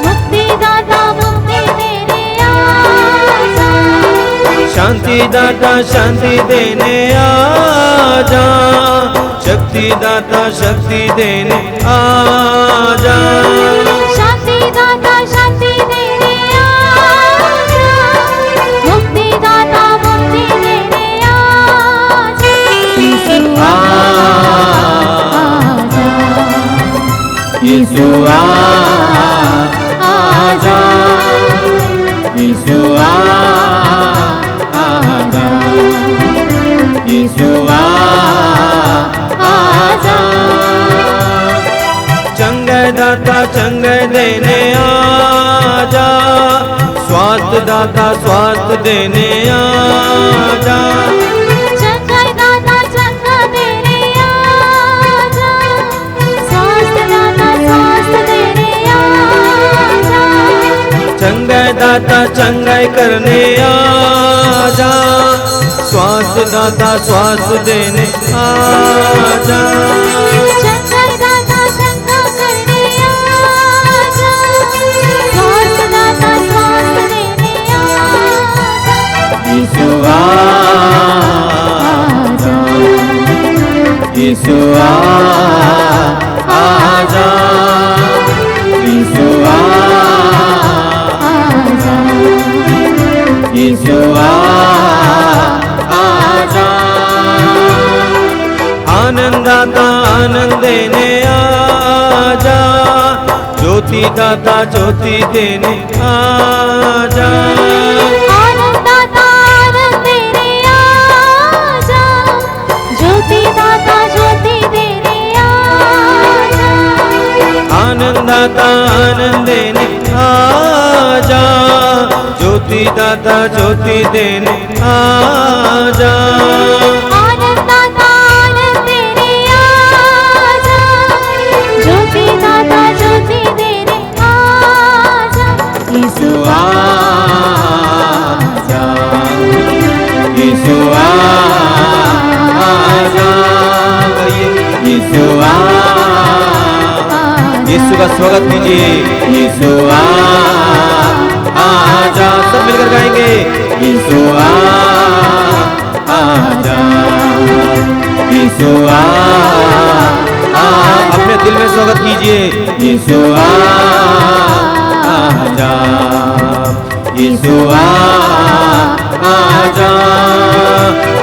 मुक्ति दाता मुक्ति देने आजा, शांति दाता शांति देने आजा, शक्ति दाता शक्ति देने आजा, शांति दाता शांति देने आजा, मुक्ति दाता मुक्ति देने आजा। यीशु आजा, यीशु आजा, यीशु आजा, यीशु आजा। चंगे दाता चंगे देने आजा, स्वास्थ्य दाता स्वास्थ्य देने आजा, चंगा दाता चंगा देने आजा, स्वास्थ्य दाता स्वास्थ्य देने आजा, चंगे दाता चंगाई करने आजा, स्वास्थ्य दाता स्वास्थ्य देने आजा, चंगा दाता चंगा करने आजा, स्वास्थ्य दाता स्वास्थ्य देने आजा। यीशु आजा, यीशु आजा, यीशु आजा, यीशु आजा। आनंद दाता आनंद देने आजा, जो ज्योति दाता ज्योति देने आजा। आनंद दाता आनंद देने आजा, ज्योति दाता ज्योति देने आजा। आनंद दाता आनंद देने आजा, ज्योति दाता ज्योति देने आजा। आनंद दाता आनंद देने आजा, ज्योति दाता ज्योति देने आजा। यीशु आजा, यीशु आजा, यीशु यीशु का स्वागत कीजिए। यीशु आजा, सब मिलकर गाएंगे। यीशु आजा, यीशु अपने दिल में स्वागत कीजिए। यीशु आजा, यीशु आजा,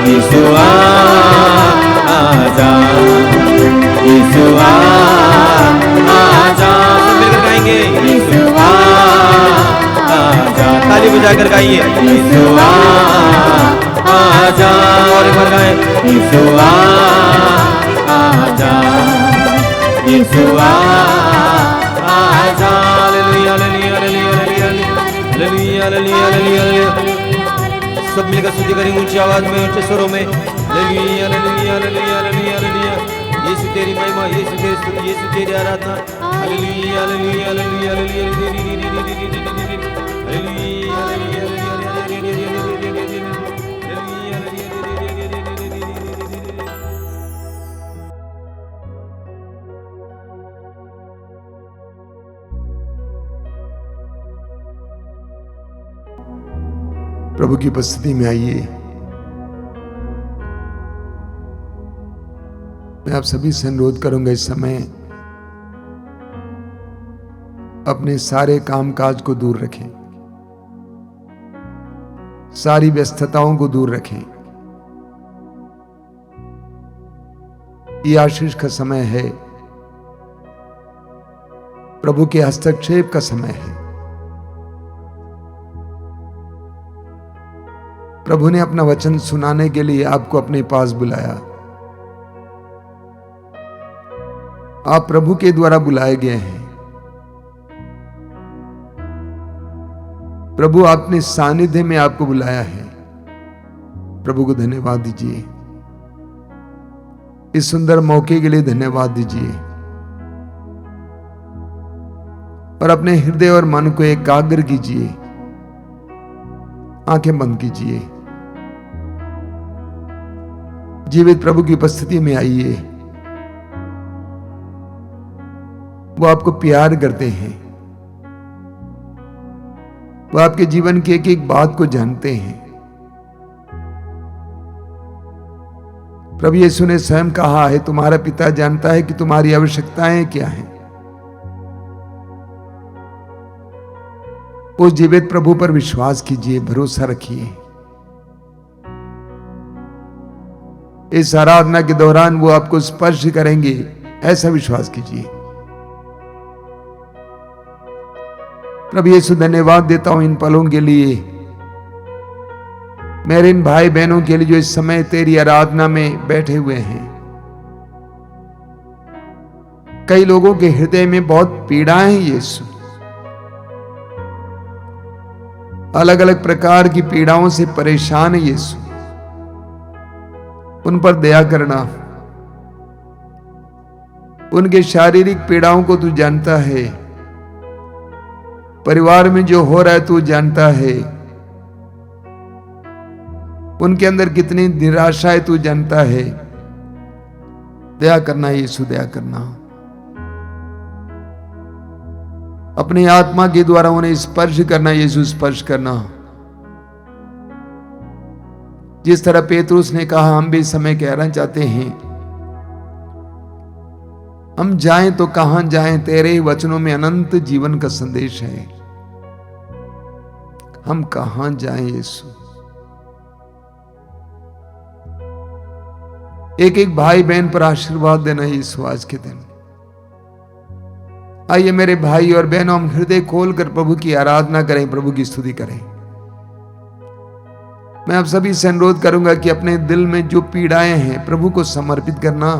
यीशु आजा, यीशु आजा, सब मिलकर गाएंगे। यीशु आजा, ताली बजाकर गाइए। यीशु आजा, और एक बार गाएं। यीशु आजा, यीशु आजा। Hallelujah hallelujah hallelujah hallelujah hallelujah hallelujah. सब मिलकर स्तुति करेंगे ऊंची आवाज में, ऊंचे स्वरों में। Hallelujah hallelujah hallelujah hallelujah hallelujah. Yeshu तेरी महिमा, यीशु तेरी स्तुति, यीशु तेरी आराधना। हालेलुया हालेलुया हालेलुया हालेलुया प्रभु की उपस्थिति में आइए। मैं आप सभी से अनुरोध करूंगा इस समय अपने सारे कामकाज को दूर रखें, सारी व्यस्तताओं को दूर रखें। ये आशीष का समय है, प्रभु के हस्तक्षेप का समय है। प्रभु ने अपना वचन सुनाने के लिए आपको अपने पास बुलाया। आप प्रभु के द्वारा बुलाए गए हैं। प्रभु अपने सानिध्य में आपको बुलाया है। प्रभु को धन्यवाद दीजिए। इस सुंदर मौके के लिए धन्यवाद दीजिए और अपने हृदय और मन को एकाग्र कीजिए। आंखें बंद कीजिए। जीवित प्रभु की उपस्थिति में आइए। वो आपको प्यार करते हैं। वो आपके जीवन की एक एक बात को जानते हैं। प्रभु यीशु ने स्वयं कहा है, तुम्हारा पिता जानता है कि तुम्हारी आवश्यकताएं क्या हैं। उस जीवित प्रभु पर विश्वास कीजिए, भरोसा रखिए। इस आराधना के दौरान वो आपको स्पर्श करेंगे, ऐसा विश्वास कीजिए। प्रभु यीशु धन्यवाद देता हूं इन पलों के लिए, मेरे इन भाई बहनों के लिए जो इस समय तेरी आराधना में बैठे हुए हैं। कई लोगों के हृदय में बहुत पीड़ाएं हैं यीशु, अलग अलग प्रकार की पीड़ाओं से परेशान है यीशु। उन पर दया करना। उनके शारीरिक पीड़ाओं को तू जानता है। परिवार में जो हो रहा है तू जानता है। उनके अंदर कितनी निराशा है तू जानता है। दया करना यीशु, दया करना। अपनी आत्मा के द्वारा उन्हें स्पर्श करना यीशु, स्पर्श करना। जिस तरह पेतरुस ने कहा, हम भी इस समय कहना चाहते हैं, हम जाएं तो कहां जाएं, तेरे ही वचनों में अनंत जीवन का संदेश है। हम कहां जाएं यीशु। एक एक भाई बहन पर आशीर्वाद देना यीशु आज के दिन। आइए मेरे भाई और बहनों, हम हृदय खोलकर प्रभु की आराधना करें, प्रभु की स्तुति करें। मैं आप सभी से अनुरोध करूंगा कि अपने दिल में जो पीड़ाएं हैं प्रभु को समर्पित करना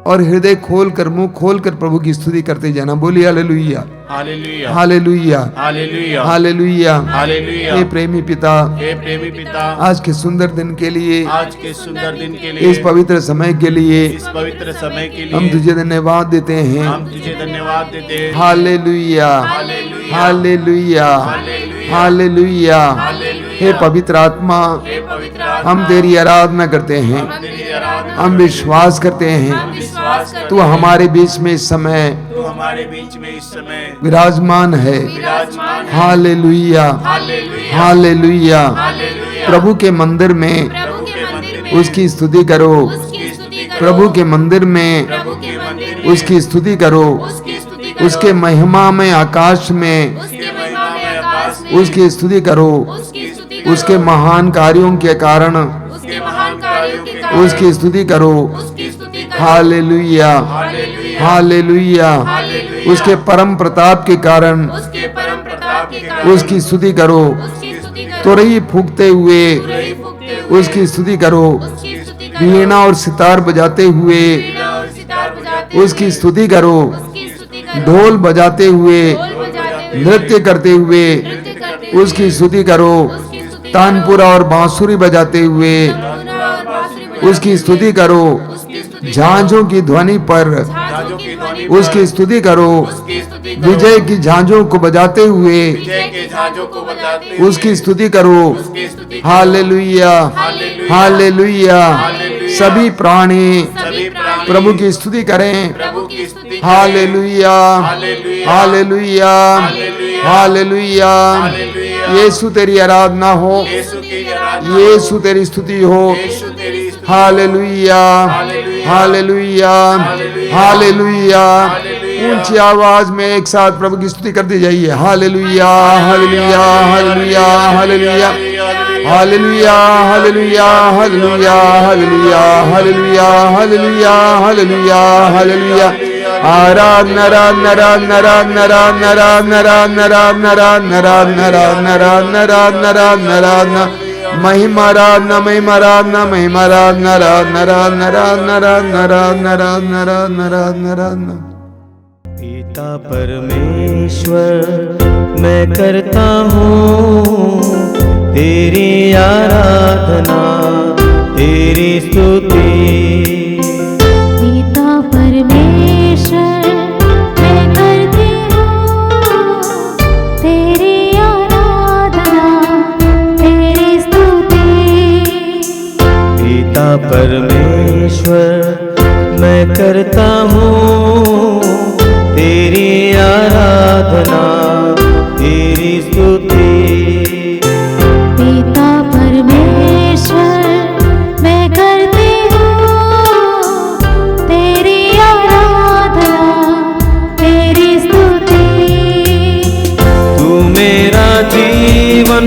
और हृदय खोलकर, मुंह खोलकर प्रभु की स्तुति करते जाना। बोलिए hallelujah, hallelujah, hallelujah, hallelujah, hallelujah. Hallelujah. हे प्रेमी पिता, हे प्रेमी पिता, आज के सुंदर दिन के लिए, आज के सुंदर दिन के लिए, इस पवित्र समय के लिए इस पवित्र समय के लिए हम तुझे धन्यवाद देते हैं। हम तुझे धन्यवाद देते हैं। Hallelujah, hallelujah, hallelujah, hallelujah, hallelujah. Hallelujah. हे पवित्र आत्मा, हे पवित्र आत्मा, हम तेरी आराधना करते हैं, हम तेरी आराधना हम विश्वास करते हैं विश्वास करते तू हमारे बीच में इस समय तू हमारे बीच में इस समय विराजमान है। विराजमान है। Hallelujah, hallelujah, hallelujah. हालेलुया। प्रभु के मंदिर में प्रभु के मंदिर में उसकी स्तुति करो, उसकी स्तुति करो। प्रभु के मंदिर में प्रभु के मंदिर में उसकी स्तुति करो, उसकी स्तुति करो। उसके महिमा में आकाश में उसके महिमा में आकाश में उसकी स्तुति करो, उसकी स्तुति करो। उसके महान कार्यों के कारण उसके महान कार्यों के कारण उसकी स्तुति करो। उसकी स्तुति करो। Hallelujah, hallelujah, hallelujah. हालेलुया। उसके परम प्रताप के कारण उसके परम प्रताप के कारण उसकी स्तुति करो। उसकी स्तुति करो। तुरही फूंकते हुए तुरही फूंकते हुए उसकी स्तुति करो। उसकी स्तुति करो। वीणा और सितार बजाते हुए वीणा और सितार बजाते उसकी स्तुति करो। उसकी स्तुति करो। ढोल बजाते हुए, ढोल बजाते हुए, नृत्य करते हुए नृत्य करते हुए उसकी स्तुति करो। उसकी स्तुति तानपुरा और बांसुरी बजाते हुए करो। और बांसुरी बजाते उसकी स्तुति करो। उसकी स्तुति झांझों की ध्वनि पर झांझों की ध्वनि उसकी स्तुति करो। उसकी स्तुति करो। विजय की झांझों को बजाते हुए विजय के झांझों को बजाते हुए उसकी स्तुति करो। उसकी स्तुति करो। Hallelujah, hallelujah, hallelujah. हालेलुया। सभी प्राणी सभी प्राणी प्रभु की स्तुति करें। प्रभु की स्तुति करें। Hallelujah, hallelujah, hallelujah, hallelujah, hallelujah. Hallelujah. Yeshu तेरी आराधना हो, यीशु की आराधना, यीशु तेरी स्तुति हो। यीशु तेरी स्तुति, hallelujah, hallelujah, hallelujah, hallelujah, hallelujah. Hallelujah. ऊंची आवाज में एक साथ प्रभु की स्तुति करते जाइए। Hallelujah, hallelujah, hallelujah, hallelujah, hallelujah, hallelujah, hallelujah, hallelujah, hallelujah, hallelujah, hallelujah, hallelujah. आराधना, आराधना, आराधना, आराधना, आराधना, आराधना, आराधना, आराधना, आराधना, आराधना, आराधना, आराधना, आराधना, आराधना। महिमा आराधना, महिमा आराधना, महिमा आराधना, आराधना, आराधना, आराधना, आराधना, आराधना, आराधना, आराधना, आराधना, आराधना। पिता परमेश्वर मैं करता हूँ तेरी आराधना, तेरी स्तुति। पिता परमेश्वर मैं करती हूँ तेरी आराधना, तेरी स्तुति। पिता परमेश्वर मैं करता हूँ तेरी आराधना, तेरी स्तुति। पिता परमेश्वर मैं करती हूँ तेरी आराधना, तेरी स्तुति। तू मेरा जीवन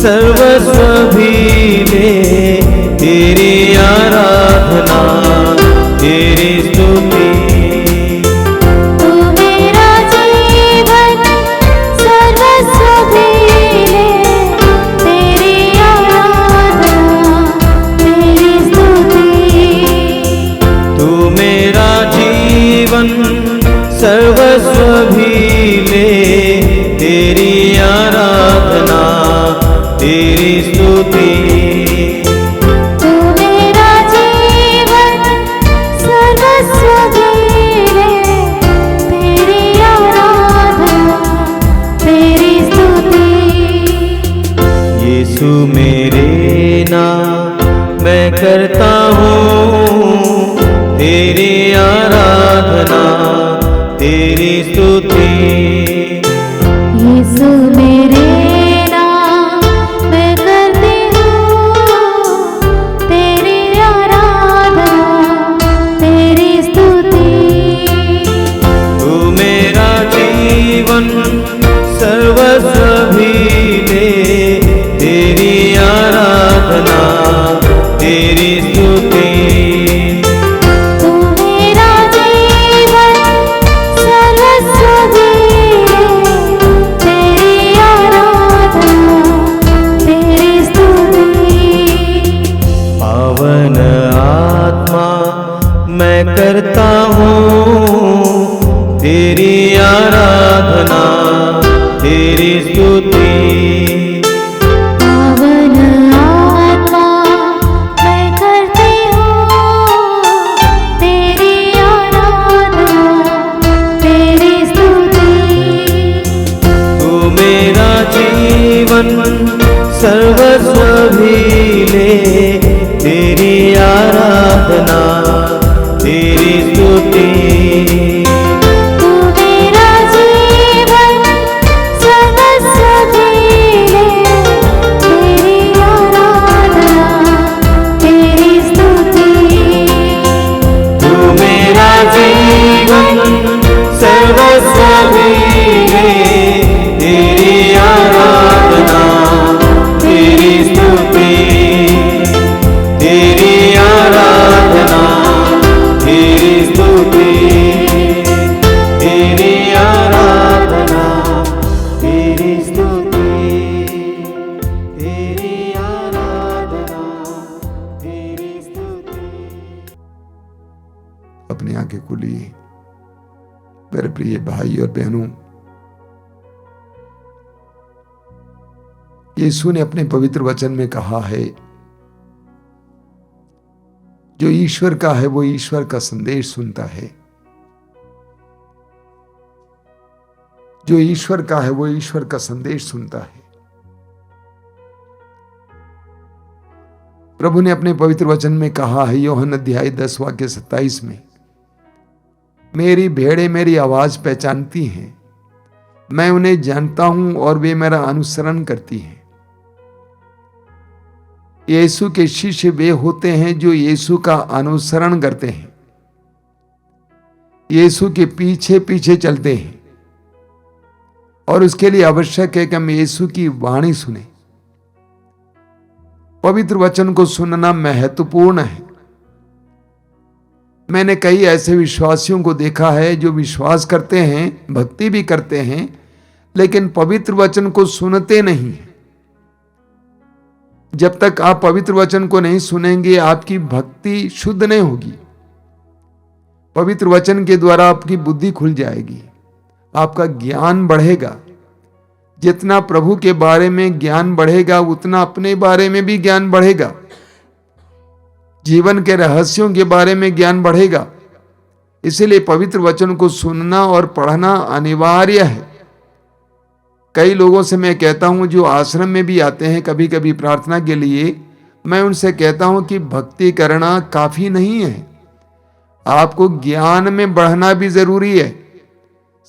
सर्वस्व भी दे, तेरी आराधना, तेरी स्तुति। तू मेरा जीवन सर्वस्व भी ले, तेरी आराधना, तेरी स्तुति। तू मेरा जीवन सर्वस्व भी ले, तेरी आराधना, तेरी स्तुति। तू मेरा जीवन सर्वस्व भी ले, तेरी आराधना, तेरी स्तुति। यीशु मेरे नाम मैं करता हूँ तेरी आराधना, तेरी स्तुति। यीशु मेरे नाम मैं करती हूँ तेरी आराधना, तेरी स्तुति। तू मेरा जीवन सर्वस्व भी ले, तेरी आराधना, तेरी स्तुति। तू मेरा जीवन हूँ तेरी आराधना तेरी स्तुति। पावन आत्मा मैं करती हूँ तेरी आराधना तेरी स्तुति। तू मेरा जीवन सर्वस्व भी ले तेरी आराधना तेरी स्तुति। तू मेरा जीवन सर्वस्व भी ले तेरी आराधना तेरी स्तुति। तू मेरा जीवन सर्वस्व भी ले तेरी आराधना तेरी स्तुति। तेरी आराधना तेरी स्तुति। तेरी आराधना तेरी स्तुति। तेरी आराधना तेरी स्तुति। अपनी आंखें खोलिए मेरे प्रिय भाई और बहनों। यीशु ने अपने पवित्र वचन में कहा है, जो ईश्वर का है वो ईश्वर का संदेश सुनता है, जो ईश्वर का है वो ईश्वर का संदेश सुनता है। प्रभु ने अपने पवित्र वचन में कहा है, यूहन्ना अध्याय 10 वाक्य 27 में, मेरी भेड़ें मेरी आवाज पहचानती हैं, मैं उन्हें जानता हूं और वे मेरा अनुसरण करती हैं। यीशु के शिष्य वे होते हैं जो यीशु का अनुसरण करते हैं, यीशु के पीछे पीछे चलते हैं, और उसके लिए आवश्यक है कि हम यीशु की वाणी सुने। पवित्र वचन को सुनना महत्वपूर्ण है। मैंने कई ऐसे विश्वासियों को देखा है जो विश्वास करते हैं, भक्ति भी करते हैं, लेकिन पवित्र वचन को सुनते नहीं हैं। जब तक आप पवित्र वचन को नहीं सुनेंगे आपकी भक्ति शुद्ध नहीं होगी। पवित्र वचन के द्वारा आपकी बुद्धि खुल जाएगी, आपका ज्ञान बढ़ेगा। जितना प्रभु के बारे में ज्ञान बढ़ेगा उतना अपने बारे में भी ज्ञान बढ़ेगा, जीवन के रहस्यों के बारे में ज्ञान बढ़ेगा। इसलिए पवित्र वचन को सुनना और पढ़ना अनिवार्य है। कई लोगों से मैं कहता हूं जो आश्रम में भी आते हैं कभी कभी प्रार्थना के लिए, मैं उनसे कहता हूं कि भक्ति करना काफी नहीं है, आपको ज्ञान में बढ़ना भी जरूरी है,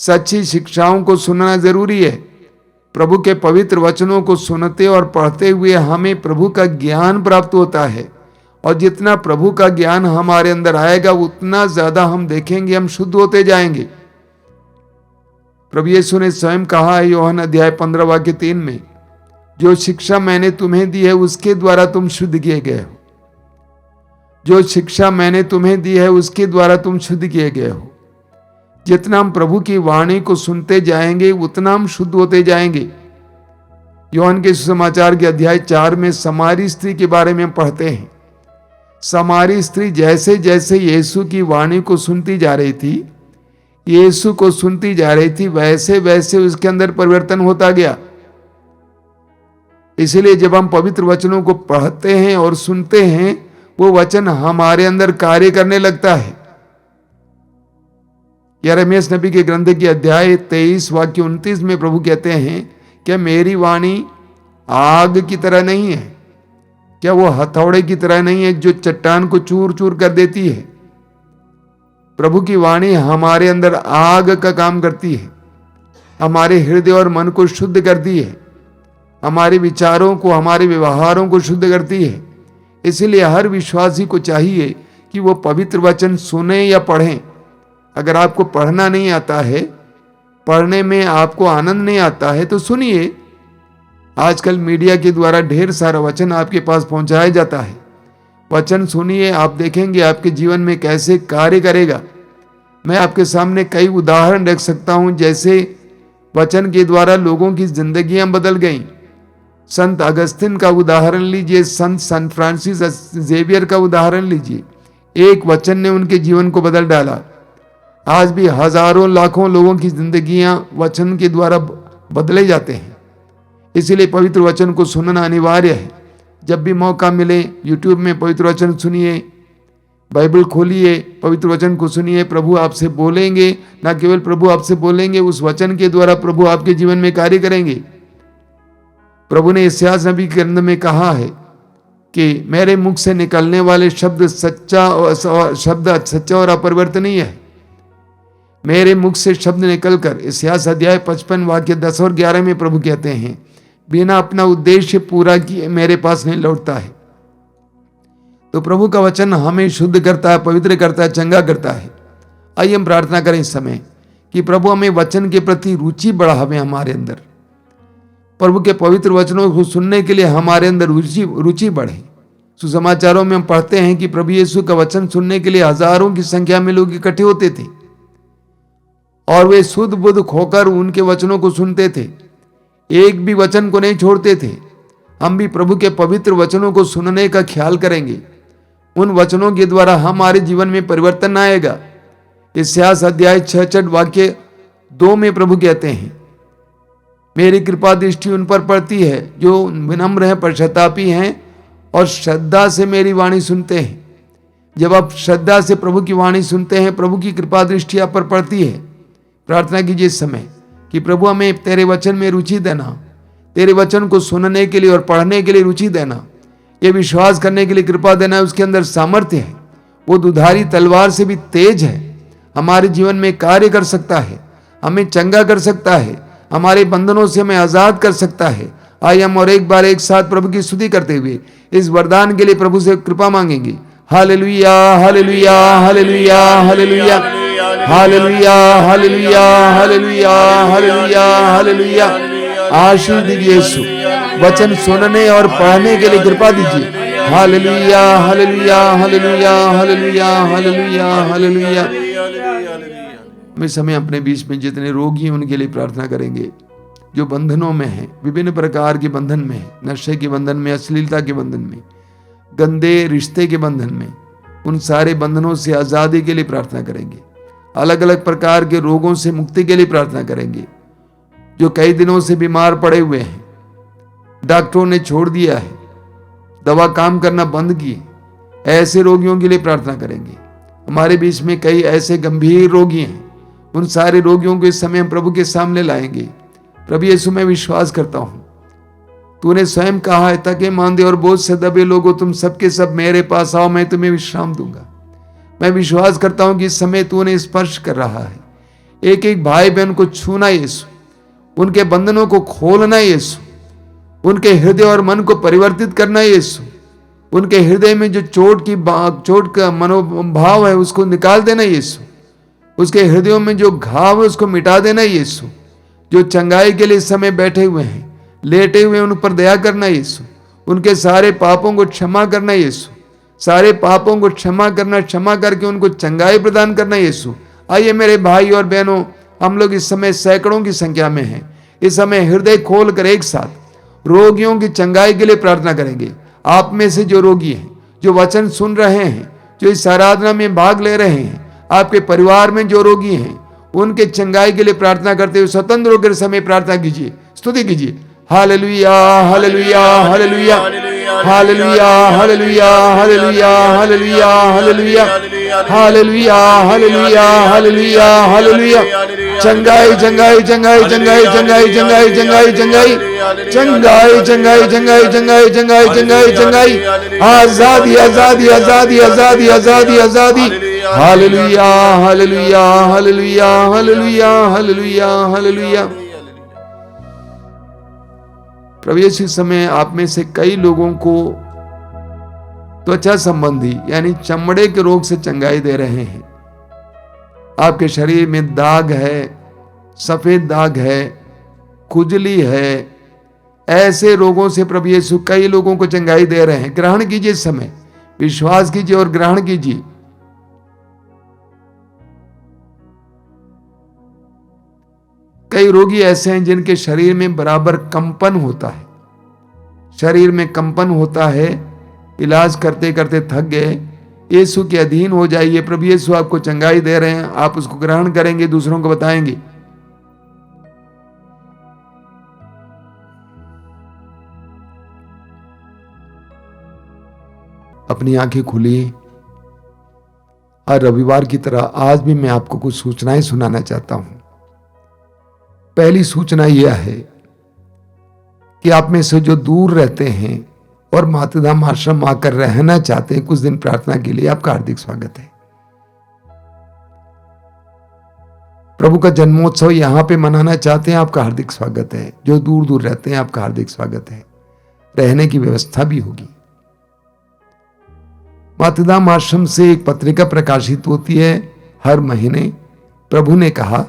सच्ची शिक्षाओं को सुनना जरूरी है। प्रभु के पवित्र वचनों को सुनते और पढ़ते हुए हमें प्रभु का ज्ञान प्राप्त होता है, और जितना प्रभु का ज्ञान हमारे अंदर आएगा उतना ज्यादा हम देखेंगे हम शुद्ध होते जाएंगे। प्रभु यीशु ने स्वयं कहा है यूहन्ना अध्याय 15 वाक्य 3 में, जो शिक्षा मैंने तुम्हें दी है उसके द्वारा तुम शुद्ध किए गए हो। जो शिक्षा मैंने तुम्हें दी है उसके द्वारा तुम शुद्ध किए गए हो। जितना हम प्रभु की वाणी को सुनते जाएंगे उतना हम शुद्ध होते जाएंगे। यूहन्ना के सुसमाचार के अध्याय 4 में समारी स्त्री के बारे में पढ़ते हैं। समारी स्त्री जैसे जैसे यीशु की वाणी को सुनती जा रही थी, यीशु को सुनती जा रही थी, वैसे वैसे उसके अंदर परिवर्तन होता गया। इसलिए जब हम पवित्र वचनों को पढ़ते हैं और सुनते हैं, वो वचन हमारे अंदर कार्य करने लगता है। यिर्मयाह नबी के ग्रंथ के अध्याय 23 वाक्य 29 में प्रभु कहते हैं, क्या मेरी वाणी आग की तरह नहीं है? क्या वो हथौड़े की तरह नहीं है जो चट्टान को चूर चूर कर देती है? प्रभु की वाणी हमारे अंदर आग का काम करती है, हमारे हृदय और मन को शुद्ध करती है, हमारे विचारों को, हमारे व्यवहारों को शुद्ध करती है। इसलिए हर विश्वासी को चाहिए कि वो पवित्र वचन सुने या पढ़ें। अगर आपको पढ़ना नहीं आता है, पढ़ने में आपको आनंद नहीं आता है, तो सुनिए। आजकल मीडिया के द्वारा ढेर सारा वचन आपके पास पहुंचाया जाता है। वचन सुनिए, आप देखेंगे आपके जीवन में कैसे कार्य करेगा। मैं आपके सामने कई उदाहरण रख सकता हूं, जैसे वचन के द्वारा लोगों की जिंदगियां बदल गईं। संत अगस्तिन का उदाहरण लीजिए, संत फ्रांसिस जेवियर का उदाहरण लीजिए। एक वचन ने उनके जीवन को बदल डाला। आज भी हजारों लाखों लोगों की जिंदगियां वचन के द्वारा बदले जाते हैं। इसीलिए पवित्र वचन को सुनना अनिवार्य है। जब भी मौका मिले यूट्यूब में पवित्र वचन सुनिए, बाइबल खोलिए, पवित्र वचन को सुनिए। प्रभु आपसे बोलेंगे, ना केवल प्रभु आपसे बोलेंगे, उस वचन के द्वारा प्रभु आपके जीवन में कार्य करेंगे। प्रभु ने यशायाह नबी के ग्रंथ में कहा है कि मेरे मुख से निकलने वाले शब्द सच्चा और अपरिवर्तनीय है। मेरे मुख से शब्द निकलकर, यशायाह अध्याय 55 वाक्य 10 और 11 में प्रभु कहते हैं, बिना अपना उद्देश्य पूरा किए मेरे पास नहीं लौटता है। तो प्रभु का वचन हमें शुद्ध करता है, पवित्र करता है, चंगा करता है। आइए हम प्रार्थना करें इस समय कि प्रभु हमें वचन के प्रति रुचि बढ़ावे हमारे अंदर। प्रभु के पवित्र वचनों को सुनने के लिए हमारे अंदर रुचि बढ़े। सुसमाचारों में हम पढ़ते हैं कि प्रभु यीशु का वचन सुनने के लिए हजारों की संख्या में लोग इकट्ठे होते थे और वे शुद्ध बुद्ध खोकर उनके वचनों को सुनते थे, एक भी वचन को नहीं छोड़ते थे। हम भी प्रभु के पवित्र वचनों को सुनने का ख्याल करेंगे। उन वचनों के द्वारा हमारे जीवन में परिवर्तन आएगा। यशायाह अध्याय 66 वाक्य 2 में प्रभु कहते हैं, मेरी कृपा दृष्टि उन पर पड़ती है जो विनम्र हैं, पश्चातापी हैं और श्रद्धा से मेरी वाणी सुनते हैं। जब आप श्रद्धा से प्रभु की वाणी सुनते हैं, प्रभु की कृपा दृष्टि आप पर पड़ती है। प्रार्थना कीजिए इस समय कि प्रभु हमें तेरे वचन में रुचि देना, तेरे वचन को सुनने के लिए और पढ़ने के लिए रुचि देना, ये विश्वास करने के लिए कृपा देना उसके अंदर सामर्थ्य है। वो दुधारी तलवार से भी तेज है, हमारे जीवन में कार्य कर सकता है, हमें चंगा कर सकता है, हमारे बंधनों से हमें आजाद कर सकता है। आइए हम और एक बार एक साथ प्रभु की स्तुति करते हुए इस वरदान के लिए प्रभु से कृपा मांगेंगे। Hallelujah, hallelujah, hallelujah, hallelujah, hallelujah, hallelujah, hallelujah, hallelujah, hallelujah. आशीष दीजिए यीशु, वचन सुनने और पढ़ने के लिए कृपा दीजिए। Hallelujah, hallelujah, hallelujah, hallelujah, hallelujah, hallelujah. हम इस समय अपने बीच में जितने रोगी हैं उनके लिए प्रार्थना करेंगे, जो बंधनों में हैं, विभिन्न प्रकार के बंधन में हैं, नशे के बंधन में, अश्लीलता के बंधन में, गंदे रिश्ते के बंधन में, उन सारे बंधनों से आजादी के लिए प्रार्थना करेंगे। अलग अलग प्रकार के रोगों से मुक्ति के लिए प्रार्थना करेंगे। जो कई दिनों से बीमार पड़े हुए हैं, डॉक्टरों ने छोड़ दिया है, दवा काम करना बंद की, ऐसे रोगियों के लिए प्रार्थना करेंगे। हमारे बीच में कई ऐसे गंभीर रोगी हैं, उन सारे रोगियों को इस समय हम प्रभु के सामने लाएंगे। प्रभु यीशु मैं विश्वास करता हूं, तूने स्वयं कहा है, थके मांदे और बोझ से दबे लोगों तुम सबके सब मेरे पास आओ, मैं तुम्हें विश्राम दूंगा। मैं विश्वास करता हूं कि इस समय तूने स्पर्श कर रहा है, एक एक भाई बहन को छूना यीशु, उनके बंधनों को खोलना यीशु, उनके हृदय और मन को परिवर्तित करना यीशु, उनके हृदय में जो चोट का मनोभाव है उसको निकाल देना यीशु, उसके हृदयों में जो घाव है उसको मिटा देना यीशु। जो चंगाई के लिए इस समय बैठे हुए हैं, लेटे हुए, उन पर दया करना यीशु, उनके सारे पापों को क्षमा करना यीशु, सारे पापों को क्षमा करके उनको चंगाई प्रदान करना यीशु। आइए मेरे भाई और बहनों, हम लोग इस समय सैकड़ों की संख्या में हैं, इस समय हृदय खोल कर एक साथ रोगियों की चंगाई के लिए प्रार्थना करेंगे। आप में से जो रोगी हैं, जो वचन सुन रहे हैं, जो इस आराधना में भाग ले रहे हैं, आपके परिवार में जो रोगी हैं, उनके चंगाई के लिए प्रार्थना करते हुए स्वतंत्र होकर समय प्रार्थना कीजिए, स्तुति कीजिए। Hallelujah, hallelujah, hallelujah, hallelujah, hallelujah, hallelujah, hallelujah, hallelujah, hallelujah, hallelujah, hallelujah, hallelujah. चंगाई, चंगाई, चंगाई, चंगाई, चंगाई, चंगाई, चंगाई, चंगाई, चंगाई, चंगाई, चंगाई, चंगाई, चंगाई, चंगाई, चंगाई, आजादी, आजादी, आजादी, आजादी, आजादी, आजादी। Hallelujah, hallelujah, hallelujah, hallelujah, hallelujah, hallelujah. प्रभु यीशु इस समय आप में से कई लोगों को त्वचा संबंधी यानी चमड़े के रोग से चंगाई दे रहे हैं। आपके शरीर में दाग है, सफेद दाग है, खुजली है, ऐसे रोगों से प्रभु यीशु कई लोगों को चंगाई दे रहे हैं। ग्रहण कीजिए इस समय, विश्वास कीजिए और ग्रहण कीजिए। कई रोगी ऐसे हैं जिनके शरीर में बराबर कंपन होता है, शरीर में कंपन होता है, इलाज करते करते थक गए, यीशु के अधीन हो जाइए। प्रभु यीशु आपको चंगाई दे रहे हैं, आप उसको ग्रहण करेंगे, दूसरों को बताएंगे। अपनी आंखें खुली और रविवार की तरह आज भी मैं आपको कुछ सूचनाएं सुनाना चाहता हूं। पहली सूचना यह है कि आप में से जो दूर रहते हैं और मातृधाम आश्रम आकर रहना चाहते हैं कुछ दिन प्रार्थना के लिए, आपका हार्दिक स्वागत है। प्रभु का जन्मोत्सव यहां पे मनाना चाहते हैं, आपका हार्दिक स्वागत है। जो दूर दूर रहते हैं, आपका हार्दिक स्वागत है। रहने की व्यवस्था भी होगी। मातृधाम आश्रम से एक पत्रिका प्रकाशित होती है हर महीने। प्रभु ने कहा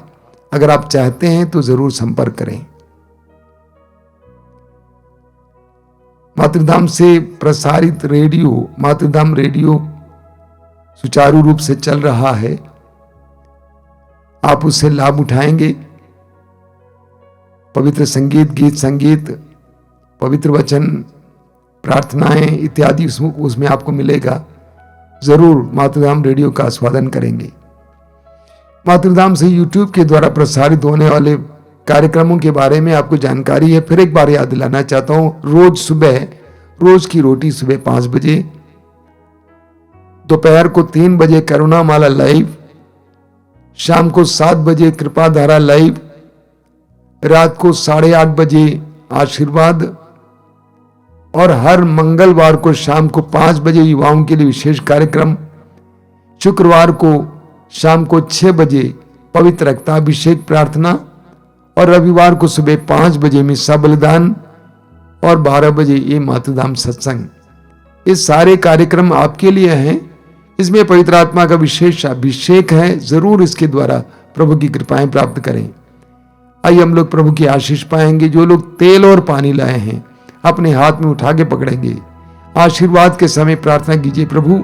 अगर आप चाहते हैं तो जरूर संपर्क करें। मातृधाम से प्रसारित रेडियो, मातृधाम रेडियो सुचारू रूप से चल रहा है। आप उससे लाभ उठाएंगे। पवित्र संगीत, गीत संगीत, पवित्र वचन, प्रार्थनाएं इत्यादि उसमें आपको मिलेगा। जरूर मातृधाम रेडियो का आस्वादन करेंगे। मातृधाम से यूट्यूब के द्वारा प्रसारित होने वाले कार्यक्रमों के बारे में आपको जानकारी है। फिर एक बार याद दिलाना चाहता हूं, रोज की रोटी सुबह 5 बजे, दोपहर को 3 बजे करुणामाला लाइव, शाम को 7 बजे कृपाधारा लाइव, रात को 8:30 बजे आशीर्वाद, और हर मंगलवार को शाम को 5 बजे युवाओं के लिए विशेष कार्यक्रम, शुक्रवार को शाम को 6 बजे पवित्र रक्ताभिषेक प्रार्थना, और रविवार को सुबह 5 बजे मिस्सा बलिदान, और 12 बजे ये मातृधाम सत्संग। ये सारे कार्यक्रम आपके लिए हैं। इसमें पवित्र आत्मा का विशेष अभिषेक है। जरूर इसके द्वारा प्रभु की कृपाएं प्राप्त करें। आइए हम लोग प्रभु की आशीष पाएंगे। जो लोग तेल और पानी लाए हैं अपने हाथ में उठा के पकड़ेंगे। आशीर्वाद के समय प्रार्थना कीजिए, प्रभु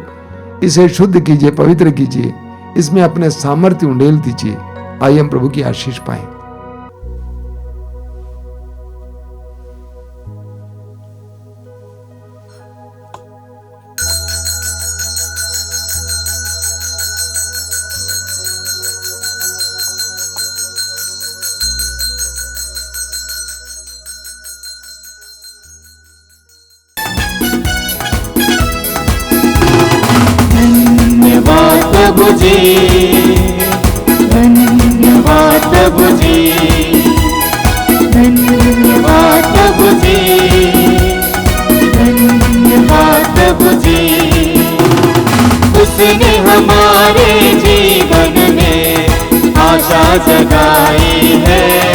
इसे शुद्ध कीजिए, पवित्र कीजिए, इसमें अपने सामर्थ्य उंडेल दीजिए। आइए हम प्रभु की आशीष पाएं। प्रभु जी, धन्यवाद प्रभु जी, धन्यवाद प्रभु जी, धन्यवाद प्रभु जी। उसने हमारे जीवन में आशा जगाई है।